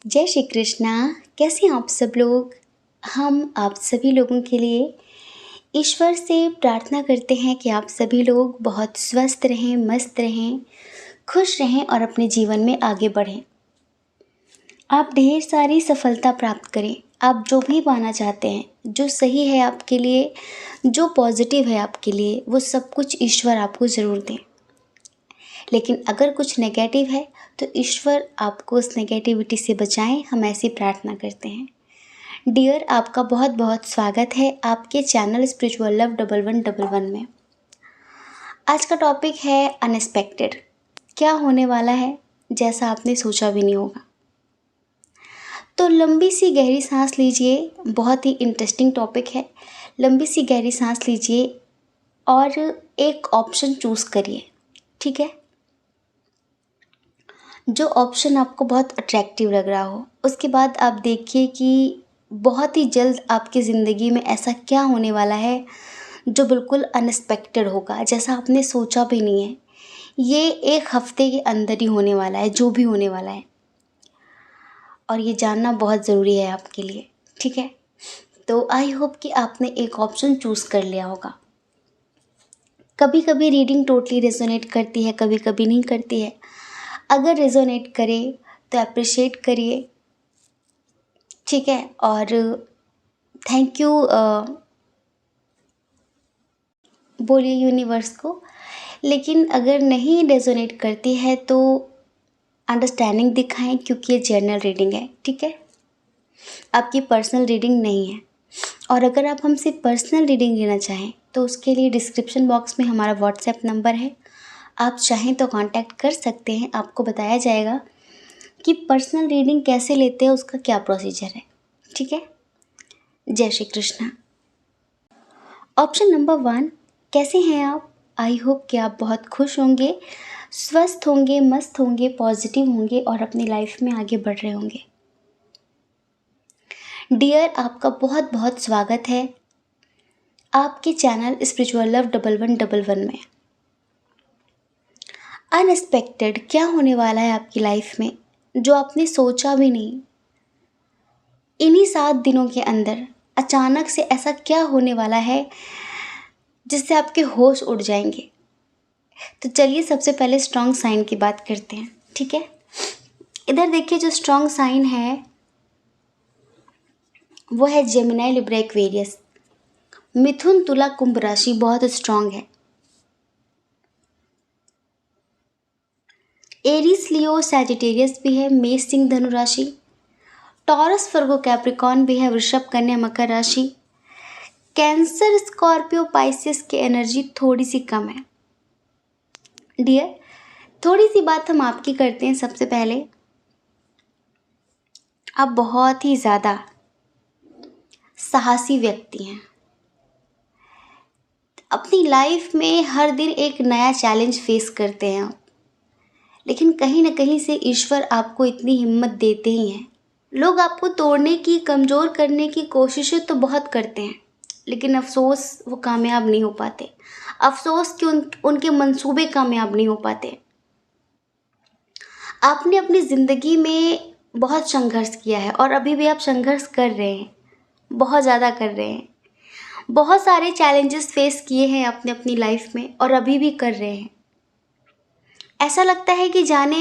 जय श्री कृष्णा। कैसे हैं आप सब लोग। हम आप सभी लोगों के लिए ईश्वर से प्रार्थना करते हैं कि आप सभी लोग बहुत स्वस्थ रहें, मस्त रहें, खुश रहें और अपने जीवन में आगे बढ़ें। आप ढेर सारी सफलता प्राप्त करें। आप जो भी पाना चाहते हैं, जो सही है आपके लिए, जो पॉजिटिव है आपके लिए, वो सब कुछ ईश्वर आपको ज़रूर दें। लेकिन अगर कुछ नेगेटिव है तो ईश्वर आपको उस नेगेटिविटी से बचाएं, हम ऐसी प्रार्थना करते हैं। डियर, आपका बहुत बहुत स्वागत है आपके चैनल स्पिरिचुअल लव 1111 में। आज का टॉपिक है अनएक्सपेक्टेड। क्या होने वाला है जैसा आपने सोचा भी नहीं होगा। तो लंबी सी गहरी सांस लीजिए। बहुत ही इंटरेस्टिंग टॉपिक है। लंबी सी गहरी सांस लीजिए और एक ऑप्शन चूज़ करिए। ठीक है। जो ऑप्शन आपको बहुत अट्रैक्टिव लग रहा हो, उसके बाद आप देखिए कि बहुत ही जल्द आपकी ज़िंदगी में ऐसा क्या होने वाला है जो बिल्कुल अनएक्सपेक्टेड होगा, जैसा आपने सोचा भी नहीं है। ये एक हफ्ते के अंदर ही होने वाला है, जो भी होने वाला है, और ये जानना बहुत ज़रूरी है आपके लिए। ठीक है। तो आई होप कि आपने एक ऑप्शन चूज़ कर लिया होगा। कभी कभी रीडिंग टोटली रेजोनेट करती है, कभी कभी नहीं करती है। अगर रेजोनेट करे तो अप्रिशिएट करिए। ठीक है। और थैंक यू बोलिए यूनिवर्स को। लेकिन अगर नहीं रेजोनेट करती है तो अंडरस्टैंडिंग दिखाएं, क्योंकि ये जर्नल रीडिंग है। ठीक है। आपकी पर्सनल रीडिंग नहीं है। और अगर आप हमसे पर्सनल रीडिंग लेना चाहें तो उसके लिए डिस्क्रिप्शन बॉक्स में हमारा व्हाट्सएप नंबर है। आप चाहें तो कांटेक्ट कर सकते हैं। आपको बताया जाएगा कि पर्सनल रीडिंग कैसे लेते हैं, उसका क्या प्रोसीजर है। ठीक है। जय श्री कृष्णा। ऑप्शन नंबर 1, कैसे हैं आप। आई होप कि आप बहुत खुश होंगे, स्वस्थ होंगे, मस्त होंगे, पॉजिटिव होंगे और अपनी लाइफ में आगे बढ़ रहे होंगे। डियर, आपका बहुत बहुत स्वागत है आपके चैनल स्पिरिचुअल लव 1111 में। अनएक्सपेक्टेड क्या होने वाला है आपकी लाइफ में जो आपने सोचा भी नहीं। इन्हीं 7 दिनों के अंदर अचानक से ऐसा क्या होने वाला है जिससे आपके होश उड़ जाएंगे। तो चलिए सबसे पहले स्ट्रॉन्ग साइन की बात करते हैं। ठीक है। इधर देखिए, जो स्ट्रॉन्ग साइन है वो है जेमिनी, लिब्रा, एक्वेरियस। मिथुन, तुला, कुंभ राशि बहुत स्ट्रॉन्ग है। एरीज, लियो, सैजिटेरियस भी है। मेष, सिंह, धनु राशि। टॉरस, वर्गो, कैप्रिकॉर्न भी है। वृषभ, कन्या, मकर राशि। कैंसर, स्कॉर्पियो, पाइसेस की एनर्जी थोड़ी सी कम है। डियर, थोड़ी सी बात हम आपकी करते हैं। सबसे पहले, आप बहुत ही ज़्यादा साहसी व्यक्ति हैं। अपनी लाइफ में हर दिन एक नया चैलेंज फेस करते हैं आप। लेकिन कहीं ना कहीं से ईश्वर आपको इतनी हिम्मत देते ही हैं। लोग आपको तोड़ने की, कमज़ोर करने की कोशिशें तो बहुत करते हैं, लेकिन अफसोस वो कामयाब नहीं हो पाते। अफसोस कि उनके मंसूबे कामयाब नहीं हो पाते। आपने अपनी ज़िंदगी में बहुत संघर्ष किया है और अभी भी आप संघर्ष कर रहे हैं, बहुत ज़्यादा कर रहे हैं। बहुत सारे चैलेंजेस फेस किए हैं आपने अपनी लाइफ में और अभी भी कर रहे हैं। ऐसा लगता है कि जाने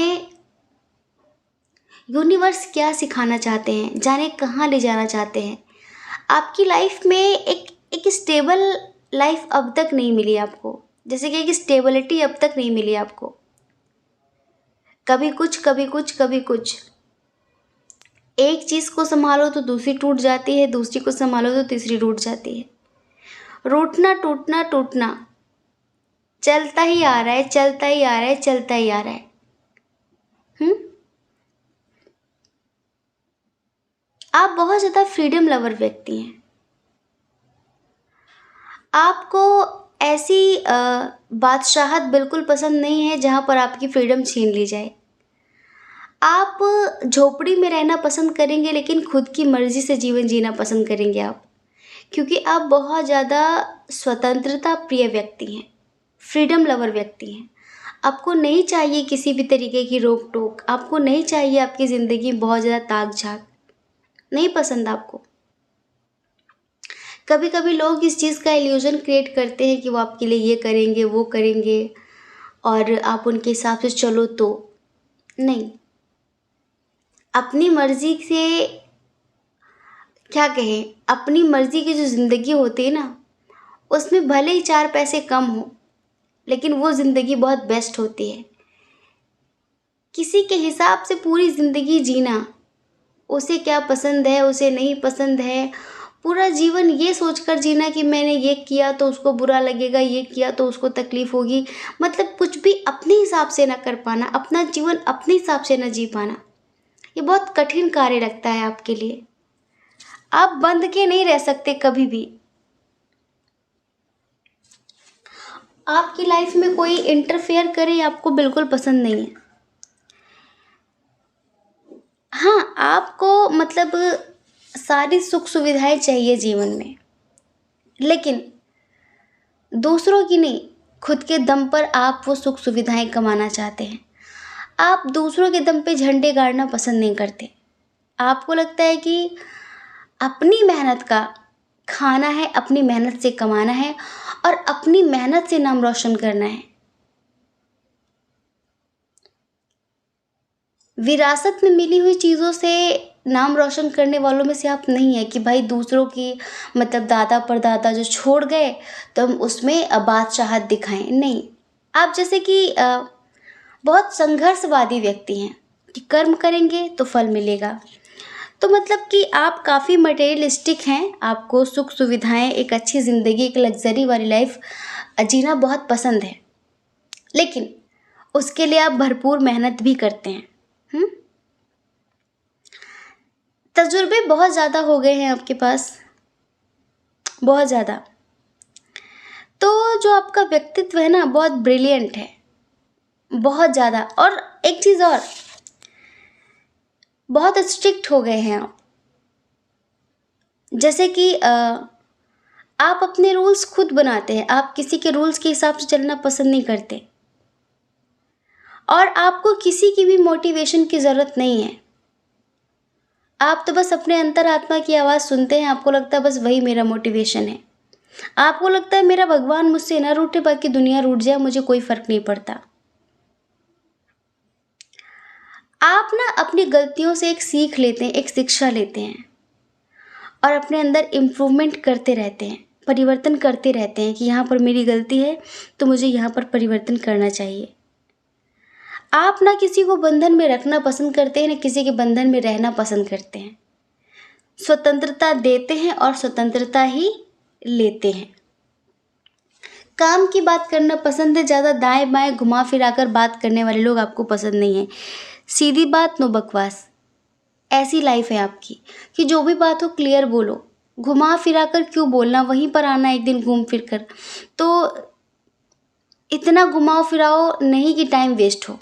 यूनिवर्स क्या सिखाना चाहते हैं, जाने कहाँ ले जाना चाहते हैं। आपकी लाइफ में एक स्टेबल लाइफ अब तक नहीं मिली आपको, जैसे कि एक स्टेबिलिटी अब तक नहीं मिली आपको। कभी कुछ, कभी कुछ, कभी कुछ। एक चीज़ को संभालो तो दूसरी टूट जाती है, दूसरी को संभालो तो तीसरी टूट जाती है। रूठना, टूटना, टूटना चलता ही आ रहा है, चलता ही आ रहा है, चलता ही आ रहा है। आप बहुत ज़्यादा फ्रीडम लवर व्यक्ति हैं। आपको ऐसी बादशाहत बिल्कुल पसंद नहीं है जहाँ पर आपकी फ्रीडम छीन ली जाए। आप झोपड़ी में रहना पसंद करेंगे, लेकिन खुद की मर्जी से जीवन जीना पसंद करेंगे आप, क्योंकि आप बहुत ज़्यादा स्वतंत्रता प्रिय व्यक्ति हैं, फ्रीडम लवर व्यक्ति हैं। आपको नहीं चाहिए किसी भी तरीके की रोक टोक, आपको नहीं चाहिए आपकी ज़िंदगी में बहुत ज़्यादा ताक झाक, नहीं पसंद आपको। कभी कभी लोग इस चीज़ का इल्यूजन क्रिएट करते हैं कि वो आपके लिए ये करेंगे वो करेंगे और आप उनके हिसाब से चलो, तो नहीं। अपनी मर्जी से, क्या कहें, अपनी मर्जी की जो ज़िंदगी होती है ना, उसमें भले ही 4 पैसे कम हो, लेकिन वो ज़िंदगी बहुत बेस्ट होती है। किसी के हिसाब से पूरी ज़िंदगी जीना, उसे क्या पसंद है उसे नहीं पसंद है, पूरा जीवन ये सोचकर जीना कि मैंने ये किया तो उसको बुरा लगेगा, ये किया तो उसको तकलीफ होगी, मतलब कुछ भी अपने हिसाब से ना कर पाना, अपना जीवन अपने हिसाब से ना जी पाना, ये बहुत कठिन कार्य लगता है आपके लिए। आप बंध के नहीं रह सकते कभी भी। आपकी लाइफ में कोई इंटरफेयर करे आपको बिल्कुल पसंद नहीं है। हाँ, आपको मतलब सारी सुख सुविधाएं चाहिए जीवन में, लेकिन दूसरों की नहीं, खुद के दम पर आप वो सुख सुविधाएं कमाना चाहते हैं। आप दूसरों के दम पे झंडे गाड़ना पसंद नहीं करते। आपको लगता है कि अपनी मेहनत का खाना है, अपनी मेहनत से कमाना है और अपनी मेहनत से नाम रोशन करना है। विरासत में मिली हुई चीज़ों से नाम रोशन करने वालों में से आप नहीं है कि भाई दूसरों की, मतलब दादा परदादा जो छोड़ गए तो हम उसमें बादशाहत दिखाएं, नहीं। आप जैसे कि बहुत संघर्षवादी व्यक्ति हैं कि कर्म करेंगे तो फल मिलेगा। तो मतलब कि आप काफ़ी मटेरियलिस्टिक हैं, आपको सुख सुविधाएं, एक अच्छी ज़िंदगी, एक लग्जरी वाली लाइफ जीना बहुत पसंद है, लेकिन उसके लिए आप भरपूर मेहनत भी करते हैं। तजुर्बे बहुत ज़्यादा हो गए हैं आपके पास, बहुत ज़्यादा। तो जो आपका व्यक्तित्व है ना, बहुत ब्रिलियंट है, बहुत ज़्यादा। और एक चीज़ और, बहुत स्ट्रिक्ट हो गए हैं आप। जैसे कि आप अपने रूल्स खुद बनाते हैं, आप किसी के रूल्स के हिसाब से चलना पसंद नहीं करते और आपको किसी की भी मोटिवेशन की ज़रूरत नहीं है। आप तो बस अपने अंतरात्मा की आवाज़ सुनते हैं, आपको लगता है बस वही मेरा मोटिवेशन है। आपको लगता है मेरा भगवान मुझसे ना रूठे, बाकी दुनिया रूठ जाए, मुझे कोई फ़र्क नहीं पड़ता। आप ना अपनी गलतियों से एक सीख लेते हैं, एक शिक्षा लेते हैं और अपने अंदर इम्प्रूवमेंट करते रहते हैं, परिवर्तन करते रहते हैं कि यहाँ पर मेरी गलती है तो मुझे यहाँ पर परिवर्तन करना चाहिए। आप ना किसी को बंधन में रखना पसंद करते हैं, ना किसी के बंधन में रहना पसंद करते हैं। स्वतंत्रता देते हैं और स्वतंत्रता ही लेते हैं। काम की बात करना पसंद है, ज़्यादा दाएं बाएं घुमा फिराकर बात करने वाले लोग आपको पसंद नहीं है। सीधी बात, नो बकवास। ऐसी लाइफ है आपकी कि जो भी बात हो क्लियर बोलो, घुमा फिरा कर क्यों बोलना, वहीं पर आना एक दिन घूम फिर कर। तो इतना घुमाओ फिराओ नहीं कि टाइम वेस्ट हो।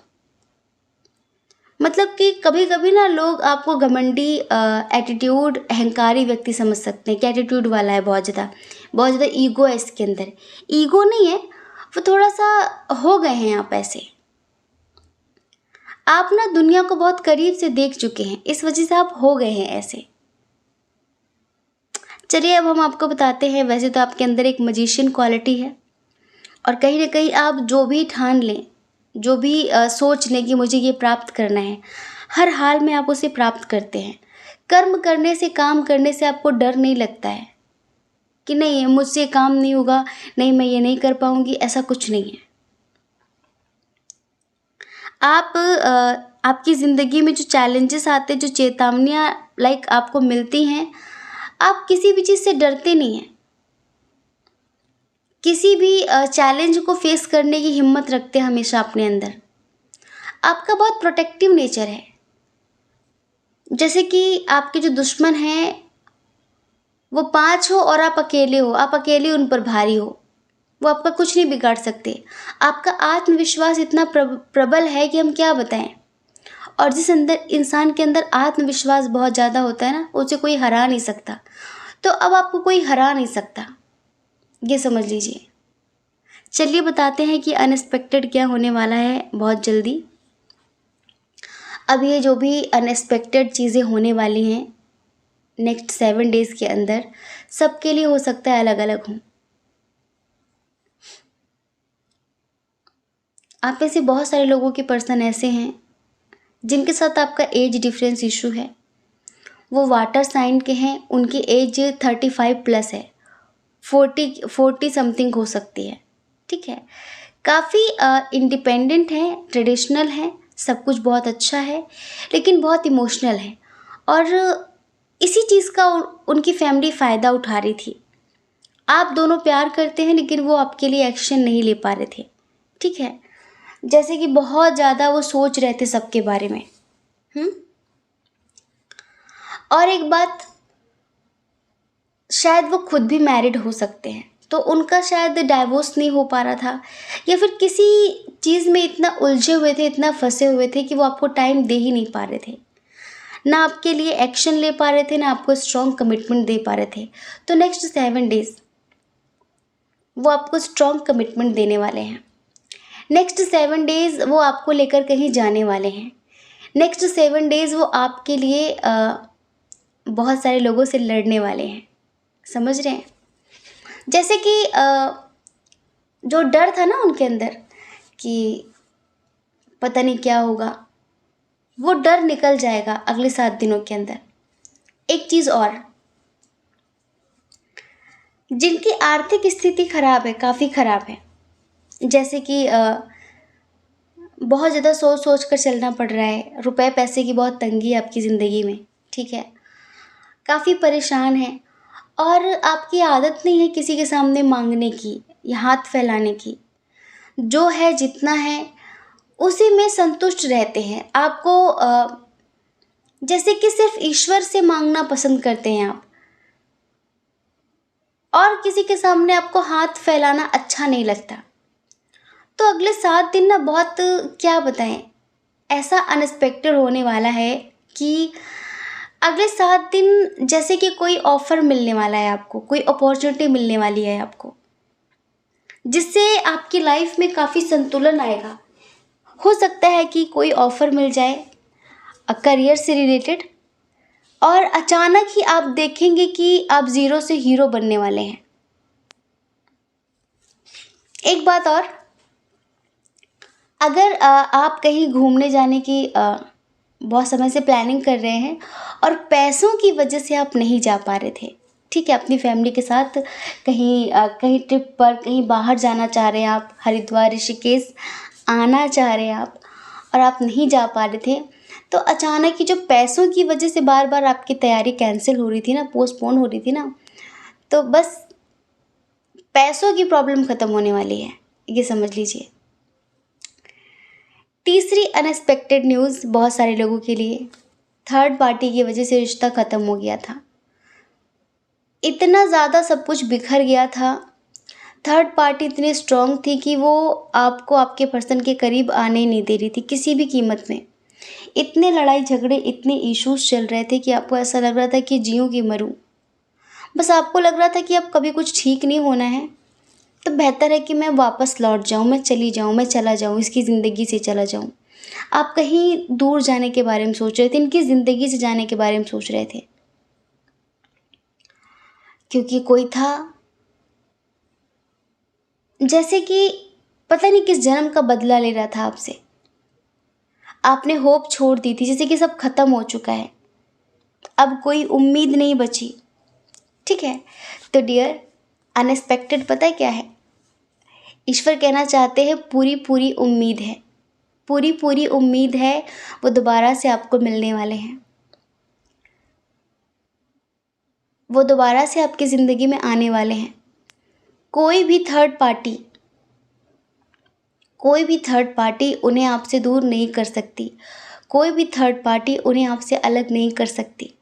मतलब कि कभी कभी ना लोग आपको घमंडी, एटीट्यूड, अहंकारी व्यक्ति समझ सकते हैं कि एटीट्यूड वाला है, बहुत ज़्यादा ईगो है इसके अंदर। ईगो नहीं है, वो थोड़ा सा हो गए हैं आप ऐसे। आप ना दुनिया को बहुत करीब से देख चुके हैं, इस वजह से आप हो गए हैं ऐसे। चलिए अब हम आपको बताते हैं, वैसे तो आपके अंदर एक मजिशियन क्वालिटी है और कहीं ना कहीं आप जो भी ठान लें, जो भी सोच लें कि मुझे ये प्राप्त करना है, हर हाल में आप उसे प्राप्त करते हैं। कर्म करने से, काम करने से आपको डर नहीं लगता है कि नहीं मुझसे काम नहीं होगा, नहीं मैं ये नहीं कर पाऊंगी, ऐसा कुछ नहीं है। आप आपकी ज़िंदगी में जो चैलेंजेस आते हैं, जो चेतावनियाँ लाइक आपको मिलती हैं, आप किसी भी चीज़ से डरते नहीं हैं। किसी भी चैलेंज को फेस करने की हिम्मत रखते हैं हमेशा अपने अंदर। आपका बहुत प्रोटेक्टिव नेचर है। जैसे कि आपके जो दुश्मन हैं वो 5 हो और आप अकेले हो, आप अकेले उन पर भारी हो, वो आपका कुछ नहीं बिगाड़ सकते। आपका आत्मविश्वास इतना प्रबल है कि हम क्या बताएं। और जिस अंदर इंसान के अंदर आत्मविश्वास बहुत ज़्यादा होता है ना, उसे कोई हरा नहीं सकता। तो अब आपको कोई हरा नहीं सकता, ये समझ लीजिए। चलिए बताते हैं कि अनएक्सपेक्टेड क्या होने वाला है बहुत जल्दी। अब ये जो भी अनएक्सपेक्टेड चीज़ें होने वाली हैं नेक्स्ट 7 डेज़ के अंदर, सबके लिए हो सकता है अलग अलग हों। आप में से बहुत सारे लोगों के पर्सन ऐसे हैं जिनके साथ आपका एज डिफरेंस इशू है। वो वाटर साइन के हैं, उनकी एज 35+ है, 40 समथिंग हो सकती है। ठीक है, काफ़ी इंडिपेंडेंट हैं, ट्रेडिशनल हैं, सब कुछ बहुत अच्छा है, लेकिन बहुत इमोशनल है। और इसी चीज़ का उनकी फैमिली फ़ायदा उठा रही थी। आप दोनों प्यार करते हैं लेकिन वो आपके लिए एक्शन नहीं ले पा रहे थे। ठीक है, जैसे कि बहुत ज़्यादा वो सोच रहे थे सबके बारे में। हम्म। और एक बात, शायद वो खुद भी मैरिड हो सकते हैं, तो उनका शायद डाइवोर्स नहीं हो पा रहा था, या फिर किसी चीज़ में इतना उलझे हुए थे, इतना फंसे हुए थे कि वो आपको टाइम दे ही नहीं पा रहे थे, ना आपके लिए एक्शन ले पा रहे थे, ना आपको स्ट्रॉन्ग कमिटमेंट दे पा रहे थे। तो नेक्स्ट 7 डेज़ वो आपको स्ट्रॉन्ग कमिटमेंट देने वाले हैं। नेक्स्ट 7 डेज़ वो आपको लेकर कहीं जाने वाले हैं। नेक्स्ट 7 डेज़ वो आपके लिए बहुत सारे लोगों से लड़ने वाले हैं। समझ रहे हैं? जैसे कि जो डर था ना उनके अंदर कि पता नहीं क्या होगा, वो डर निकल जाएगा अगले 7 दिनों के अंदर। एक चीज़ और, जिनकी आर्थिक स्थिति खराब है, काफ़ी खराब है, जैसे कि बहुत ज़्यादा सोच सोच कर चलना पड़ रहा है, रुपए पैसे की बहुत तंगी है आपकी ज़िंदगी में। ठीक है, काफ़ी परेशान है, और आपकी आदत नहीं है किसी के सामने मांगने की या हाथ फैलाने की। जो है जितना है उसी में संतुष्ट रहते हैं। आपको जैसे कि सिर्फ ईश्वर से मांगना पसंद करते हैं आप, और किसी के सामने आपको हाथ फैलाना अच्छा नहीं लगता। तो अगले 7 दिन ना बहुत, क्या बताएं, ऐसा अनएक्सपेक्टेड होने वाला है कि अगले 7 दिन जैसे कि कोई ऑफ़र मिलने वाला है आपको, कोई अपॉर्चुनिटी मिलने वाली है आपको, जिससे आपकी लाइफ में काफ़ी संतुलन आएगा। हो सकता है कि कोई ऑफ़र मिल जाए करियर से रिलेटेड, और अचानक ही आप देखेंगे कि आप ज़ीरो से हीरो बनने वाले हैं। एक बात और, अगर आप कहीं घूमने जाने की बहुत समय से प्लानिंग कर रहे हैं और पैसों की वजह से आप नहीं जा पा रहे थे, ठीक है, अपनी फैमिली के साथ कहीं ट्रिप पर, कहीं बाहर जाना चाह रहे हैं आप, हरिद्वार ऋषिकेश आना चाह रहे हैं आप, और आप नहीं जा पा रहे थे, तो अचानक ही जो पैसों की वजह से बार बार आपकी तैयारी कैंसिल हो रही थी ना, पोस्टपोन हो रही थी ना, तो बस पैसों की प्रॉब्लम ख़त्म होने वाली है, ये समझ लीजिए। तीसरी अनएक्सपेक्टेड न्यूज़ बहुत सारे लोगों के लिए, थर्ड पार्टी की वजह से रिश्ता ख़त्म हो गया था। इतना ज़्यादा सब कुछ बिखर गया था, थर्ड पार्टी इतनी स्ट्रॉन्ग थी कि वो आपको आपके पर्सन के करीब आने ही नहीं दे रही थी किसी भी कीमत में। इतने लड़ाई झगड़े, इतने इश्यूज चल रहे थे कि आपको ऐसा लग रहा था कि जीऊँ कि मरूँ। बस आपको लग रहा था कि अब कभी कुछ ठीक नहीं होना है, तो बेहतर है कि मैं वापस लौट जाऊँ, मैं चली जाऊँ, मैं चला जाऊँ, इसकी ज़िंदगी से चला जाऊँ। आप कहीं दूर जाने के बारे में सोच रहे थे, इनकी ज़िंदगी से जाने के बारे में सोच रहे थे, क्योंकि कोई था जैसे कि पता नहीं किस जन्म का बदला ले रहा था आपसे। आपने होप छोड़ दी थी, जैसे कि सब खत्म हो चुका है, अब कोई उम्मीद नहीं बची। ठीक है, तो डियर, अनएक्सपेक्टेड पता है क्या है? ईश्वर कहना चाहते हैं पूरी पूरी उम्मीद है, पूरी पूरी उम्मीद है, वो दोबारा से आपको मिलने वाले हैं, वो दोबारा से आपकी ज़िंदगी में आने वाले हैं। कोई भी थर्ड पार्टी, कोई भी थर्ड पार्टी उन्हें आपसे दूर नहीं कर सकती, कोई भी थर्ड पार्टी उन्हें आपसे अलग नहीं कर सकती।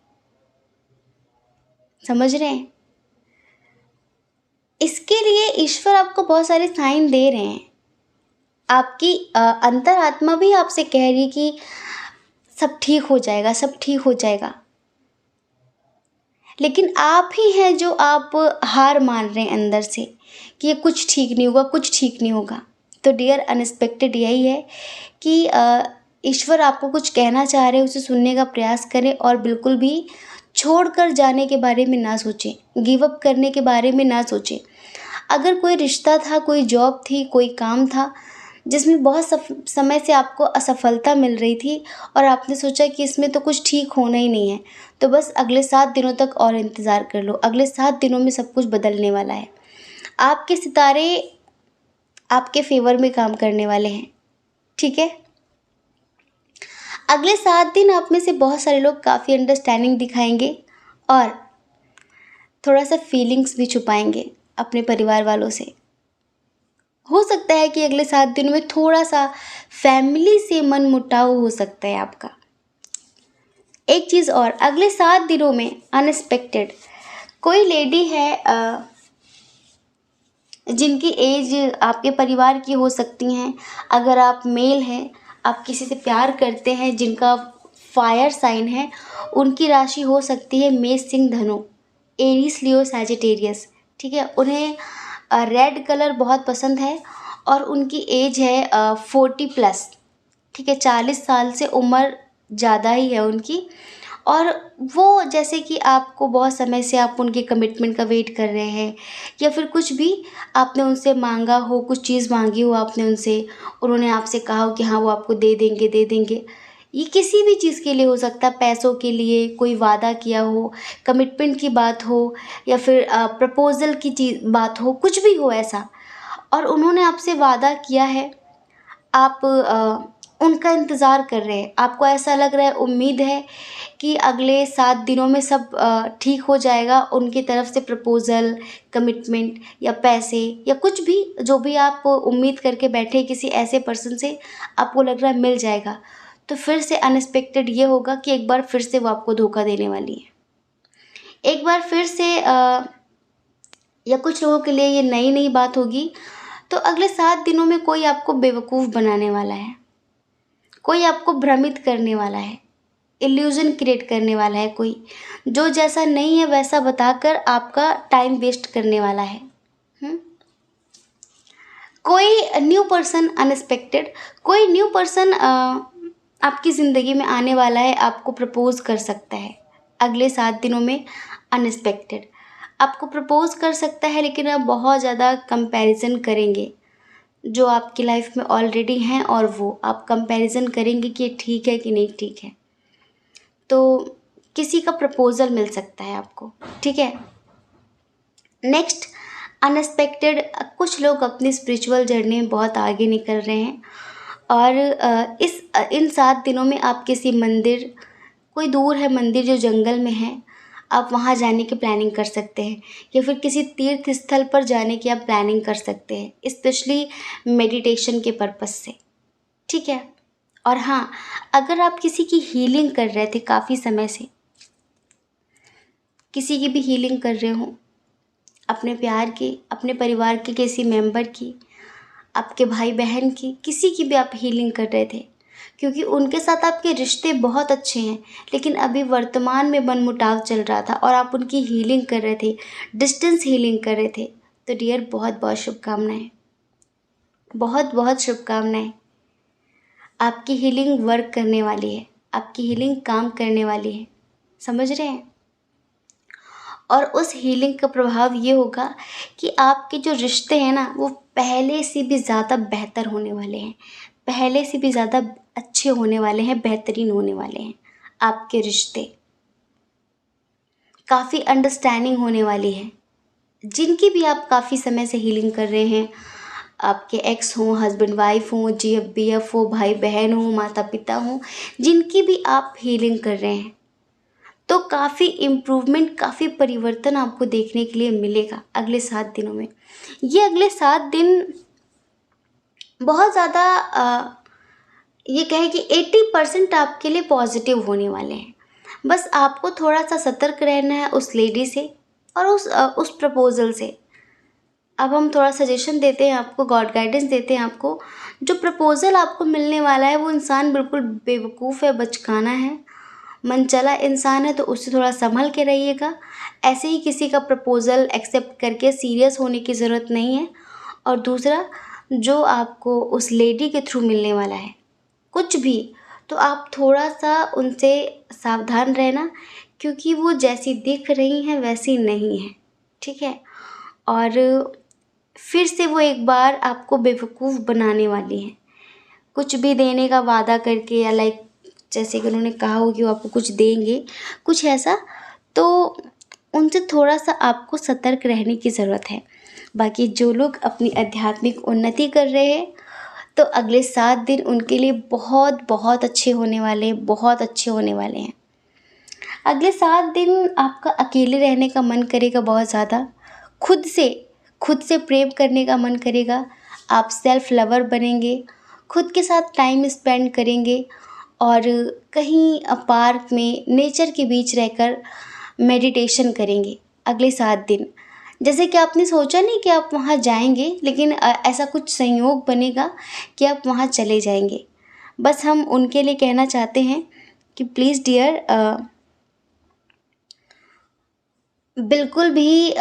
समझ रहे हैं? इसके लिए ईश्वर आपको बहुत सारे साइन दे रहे हैं। आपकी अंतरात्मा भी आपसे कह रही है कि सब ठीक हो जाएगा, सब ठीक हो जाएगा। लेकिन आप ही हैं जो आप हार मान रहे हैं अंदर से कि ये कुछ ठीक नहीं होगा, कुछ ठीक नहीं होगा। तो डियर अनएक्सपेक्टेड यही है कि ईश्वर आपको कुछ कहना चाह रहे हैं, उसे सुनने का प्रयास करें और बिल्कुल भी छोड़कर जाने के बारे में ना सोचें, गिव अप करने के बारे में ना सोचें। अगर कोई रिश्ता था, कोई जॉब थी, कोई काम था जिसमें बहुत समय से आपको असफलता मिल रही थी और आपने सोचा कि इसमें तो कुछ ठीक होना ही नहीं है, तो बस अगले 7 दिनों तक और इंतज़ार कर लो। अगले 7 दिनों में सब कुछ बदलने वाला है। आपके सितारे आपके फ़ेवर में काम करने वाले हैं, ठीक है? अगले 7 दिन आप में से बहुत सारे लोग काफ़ी अंडरस्टैंडिंग दिखाएँगे और थोड़ा-सा फीलिंग्स भी छुपाएँगे अपने परिवार वालों से। हो सकता है कि अगले 7 दिनों में थोड़ा-सा फैमिली से मनमुटाव हो सकता है आपका। एक चीज़ और, अगले 7 दिनों में अनएक्सपेक्टेड कोई लेडी है जिनकी एज आपके परिवार की हो सकती हैं। अगर आप मेल हैं, आप किसी से प्यार करते हैं जिनका फायर साइन है, उनकी राशि हो सकती है मेष, सिंह, धनु, एरीज, लियो, सैजिटेरियस, ठीक है? उन्हें रेड कलर बहुत पसंद है और उनकी एज है 40+, ठीक है? 40 साल से उम्र ज़्यादा ही है उनकी और वो जैसे कि आपको बहुत समय से आप उनके कमिटमेंट का वेट कर रहे हैं या फिर कुछ भी आपने उनसे मांगा हो, कुछ चीज़ मांगी हो आपने उनसे, उन्होंने आपसे कहा हो कि हाँ वो आपको दे देंगे, दे देंगे। ये किसी भी चीज़ के लिए हो सकता है, पैसों के लिए, कोई वादा किया हो, कमिटमेंट की बात हो या फिर प्रपोज़ल की बात हो, कुछ भी हो ऐसा और उन्होंने आपसे वादा किया है, आप उनका इंतज़ार कर रहे हैं। आपको ऐसा लग रहा है, उम्मीद है कि अगले 7 दिनों में सब ठीक हो जाएगा। उनकी तरफ से प्रपोज़ल, कमिटमेंट या पैसे या कुछ भी, जो भी आप उम्मीद करके बैठे किसी ऐसे पर्सन से, आपको लग रहा है मिल जाएगा। तो फिर से अनएक्सपेक्टेड ये होगा कि एक बार फिर से वो आपको धोखा देने वाली है। एक बार फिर से या कुछ लोगों के लिए ये नई-नई बात होगी। तो अगले 7 दिनों में कोई आपको बेवकूफ़ बनाने वाला है, कोई आपको भ्रमित करने वाला है, इल्यूज़न क्रिएट करने वाला है कोई, जो जैसा नहीं है वैसा बताकर आपका टाइम वेस्ट करने वाला है। हुँ? कोई न्यू पर्सन अनएक्सपेक्टेड, कोई न्यू पर्सन आपकी ज़िंदगी में आने वाला है, आपको प्रपोज़ कर सकता है अगले 7 दिनों में अनएक्सपेक्टेड। आपको प्रपोज़ कर सकता है लेकिन आप बहुत ज़्यादा कंपैरिज़न करेंगे, जो आपकी लाइफ में ऑलरेडी हैं और वो आप कंपैरिज़न करेंगे कि ये ठीक है कि नहीं ठीक है। तो किसी का प्रपोज़ल मिल सकता है आपको, ठीक है? नेक्स्ट अनएक्सपेक्टेड, कुछ लोग अपनी स्पिरिचुअल जर्नी में बहुत आगे निकल रहे हैं और इन 7 दिनों में आप किसी मंदिर, कोई दूर है मंदिर जो जंगल में है, आप वहाँ जाने की प्लानिंग कर सकते हैं या फिर किसी तीर्थ स्थल पर जाने की आप प्लानिंग कर सकते हैं, स्पेशली मेडिटेशन के पर्पज़ से, ठीक है? और हाँ, अगर आप किसी की हीलिंग कर रहे थे काफ़ी समय से, किसी की भी हीलिंग कर रहे हो, अपने प्यार की, अपने परिवार के किसी मेंबर की, आपके भाई बहन की, किसी की भी आप हीलिंग कर रहे थे क्योंकि उनके साथ आपके रिश्ते बहुत अच्छे हैं, लेकिन अभी वर्तमान में मनमुटाव चल रहा था और आप उनकी हीलिंग कर रहे थे, डिस्टेंस हीलिंग कर रहे थे। तो डियर बहुत बहुत शुभकामनाएं, बहुत बहुत शुभकामनाएं। आपकी हीलिंग वर्क करने वाली है, आपकी हीलिंग काम करने वाली है, समझ रहे हैं? और उस हीलिंग का प्रभाव ये होगा कि आपके जो रिश्ते हैं ना, वो पहले से भी ज़्यादा बेहतर होने वाले हैं, पहले से भी ज़्यादा अच्छे होने वाले हैं, बेहतरीन होने वाले हैं। आपके रिश्ते काफ़ी अंडरस्टैंडिंग होने वाली है। जिनकी भी आप काफ़ी समय से हीलिंग कर रहे हैं, आपके एक्स हों, हस्बैंड वाइफ हों, जीएफ बीएफ हो, भाई बहन हो, माता पिता हों, जिनकी भी आप हीलिंग कर रहे हैं, तो काफ़ी इम्प्रूवमेंट, काफ़ी परिवर्तन आपको देखने के लिए मिलेगा अगले 7 दिनों में। ये अगले 7 दिन बहुत ज़्यादा ये कहें कि 80% आपके लिए पॉजिटिव होने वाले हैं। बस आपको थोड़ा-सा सतर्क रहना है उस लेडी से और उस प्रपोज़ल से। अब हम थोड़ा सजेशन देते हैं आपको, गॉड गाइडेंस देते हैं आपको। जो प्रपोज़ल आपको मिलने वाला है वो इंसान बिल्कुल बेवकूफ़ है, बचकाना है, मनचला इंसान है तो उससे थोड़ा संभल के रहिएगा। ऐसे ही किसी का प्रपोज़ल एक्सेप्ट करके सीरियस होने की ज़रूरत नहीं है। और दूसरा, जो आपको उस लेडी के थ्रू मिलने वाला है कुछ भी, तो आप थोड़ा सा उनसे सावधान रहना, क्योंकि वो जैसी दिख रही हैं वैसी नहीं है, ठीक है। और फिर से वो एक बार आपको बेवकूफ़ बनाने वाली हैं, कुछ भी देने का वादा करके, या लाइक जैसे कि उन्होंने कहा हो कि वो आपको कुछ देंगे, कुछ ऐसा। तो उनसे थोड़ा सा आपको सतर्क रहने की ज़रूरत है। बाकी जो लोग अपनी आध्यात्मिक उन्नति कर रहे हैं, तो अगले 7 दिन उनके लिए बहुत बहुत अच्छे होने वाले हैं, बहुत अच्छे होने वाले हैं। अगले 7 दिन आपका अकेले रहने का मन करेगा बहुत ज़्यादा, खुद से प्रेम करने का मन करेगा, आप सेल्फ लवर बनेंगे, खुद के साथ टाइम स्पेंड करेंगे और कहीं पार्क में नेचर के बीच रहकर मेडिटेशन करेंगे अगले 7 दिन। जैसे कि आपने सोचा नहीं कि आप वहाँ जाएंगे, लेकिन ऐसा कुछ संयोग बनेगा कि आप वहाँ चले जाएंगे। बस हम उनके लिए कहना चाहते हैं कि प्लीज़ डियर, बिल्कुल भी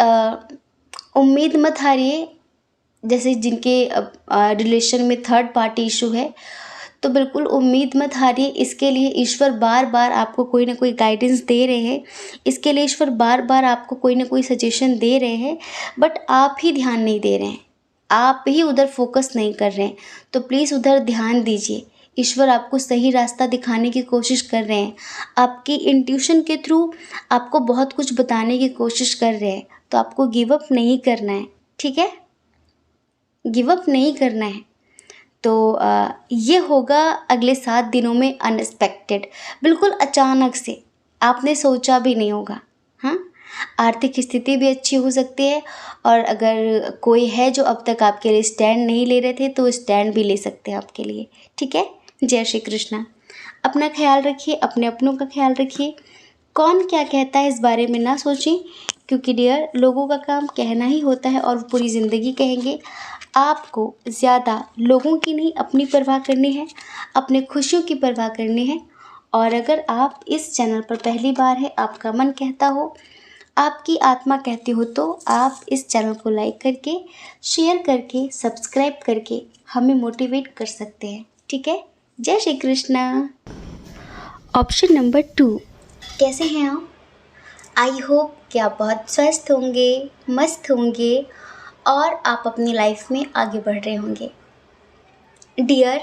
उम्मीद मत हारिए। जैसे जिनके रिलेशन में थर्ड पार्टी इशू है, तो बिल्कुल उम्मीद मत हारिए। इसके लिए ईश्वर बार बार आपको कोई ना कोई गाइडेंस दे रहे हैं, इसके लिए ईश्वर बार बार आपको कोई ना कोई सजेशन दे रहे हैं, बट आप ही ध्यान नहीं दे रहे हैं, आप ही उधर फोकस नहीं कर रहे हैं। तो प्लीज़ उधर ध्यान दीजिए। ईश्वर आपको सही रास्ता दिखाने की कोशिश कर रहे हैं, आपकी इंट्यूशन के थ्रू आपको बहुत कुछ बताने की कोशिश कर रहे हैं। तो आपको गिव अप नहीं करना है, ठीक है, गिव अप नहीं करना है। तो ये होगा अगले 7 दिनों में अनएक्सपेक्टेड, बिल्कुल अचानक से, आपने सोचा भी नहीं होगा। हाँ, आर्थिक स्थिति भी अच्छी हो सकती है, और अगर कोई है जो अब तक आपके लिए स्टैंड नहीं ले रहे थे, तो स्टैंड भी ले सकते हैं आपके लिए, ठीक है। जय श्री कृष्णा। अपना ख्याल रखिए, अपने अपनों का ख्याल रखिए। कौन क्या कहता है इस बारे में ना सोचें, क्योंकि डियर, लोगों का काम कहना ही होता है और पूरी ज़िंदगी कहेंगे। आपको ज़्यादा लोगों की नहीं, अपनी परवाह करनी है, अपने खुशियों की परवाह करनी है। और अगर आप इस चैनल पर पहली बार है, आपका मन कहता हो, आपकी आत्मा कहती हो, तो आप इस चैनल को लाइक करके, शेयर करके, सब्सक्राइब करके हमें मोटिवेट कर सकते हैं, ठीक है। जय श्री कृष्णा। ऑप्शन नंबर 2, कैसे हैं आप? आई होप कि आप बहुत स्वस्थ होंगे, मस्त होंगे और आप अपनी लाइफ में आगे बढ़ रहे होंगे। डियर,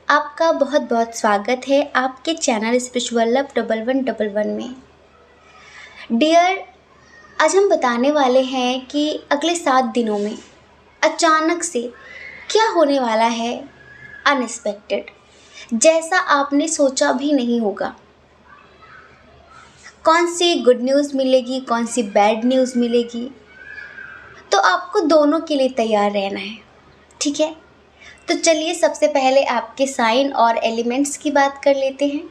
आपका बहुत बहुत स्वागत है आपके चैनल स्पिरिचुअल लव 1111 में। डियर, आज हम बताने वाले हैं कि अगले 7 दिनों में अचानक से क्या होने वाला है, अनएक्सपेक्टेड, जैसा आपने सोचा भी नहीं होगा। कौन सी गुड न्यूज़ मिलेगी, कौन सी बैड न्यूज़ मिलेगी, तो आपको दोनों के लिए तैयार रहना है, ठीक है। तो चलिए सबसे पहले आपके साइन और एलिमेंट्स की बात कर लेते हैं।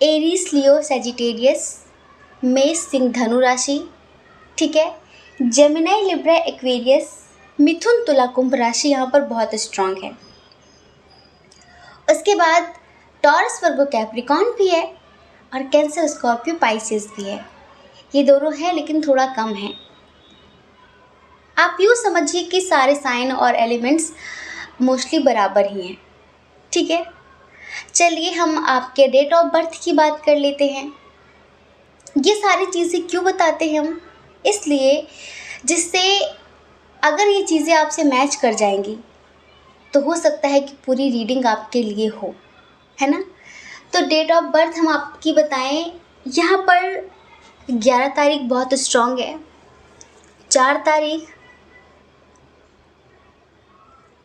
एरीज, लियो, सैजिटेरियस, मेष, सिंह, धनु राशि, ठीक है। जेमिनी, लिब्रा, एक्वेरियस, मिथुन, तुला, कुंभ राशि यहाँ पर बहुत स्ट्रांग है। उसके बाद टॉरस, वर्गो, कैप्रिकॉर्न भी है, और कैंसर, स्कॉर्पियो, पाइसेस भी है। ये दोनों है लेकिन थोड़ा कम है। आप यूँ समझिए कि सारे साइन और एलिमेंट्स मोस्टली बराबर ही हैं, ठीक है। चलिए हम आपके डेट ऑफ बर्थ की बात कर लेते हैं। ये सारी चीज़ें क्यों बताते हैं हम? इसलिए जिससे अगर ये चीज़ें आपसे मैच कर जाएंगी तो हो सकता है कि पूरी रीडिंग आपके लिए हो, है ना। तो डेट ऑफ बर्थ हम आपकी बताएं, यहाँ पर 11 तारीख बहुत स्ट्रॉन्ग है, 4 तारीख,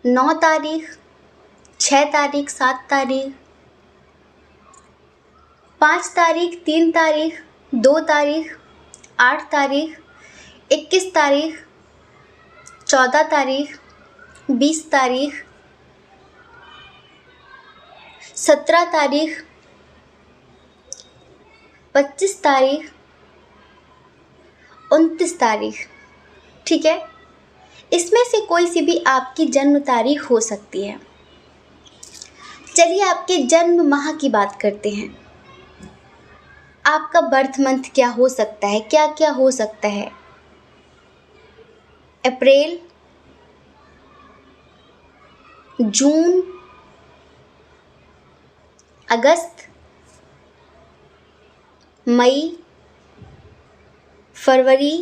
9 तारीख, 6 तारीख, 7 तारीख, 5 तारीख, 3 तारीख, 2 तारीख, 8 तारीख, 21 तारीख, 14 तारीख, 20 तारीख, 17 तारीख, 25 तारीख, 29 तारीख, ठीक है। इसमें से कोई सी भी आपकी जन्म तारीख हो सकती है। चलिए आपके जन्म माह की बात करते हैं। आपका बर्थ मंथ क्या हो सकता है, क्या क्या हो सकता है? अप्रैल, जून, अगस्त, मई, फरवरी।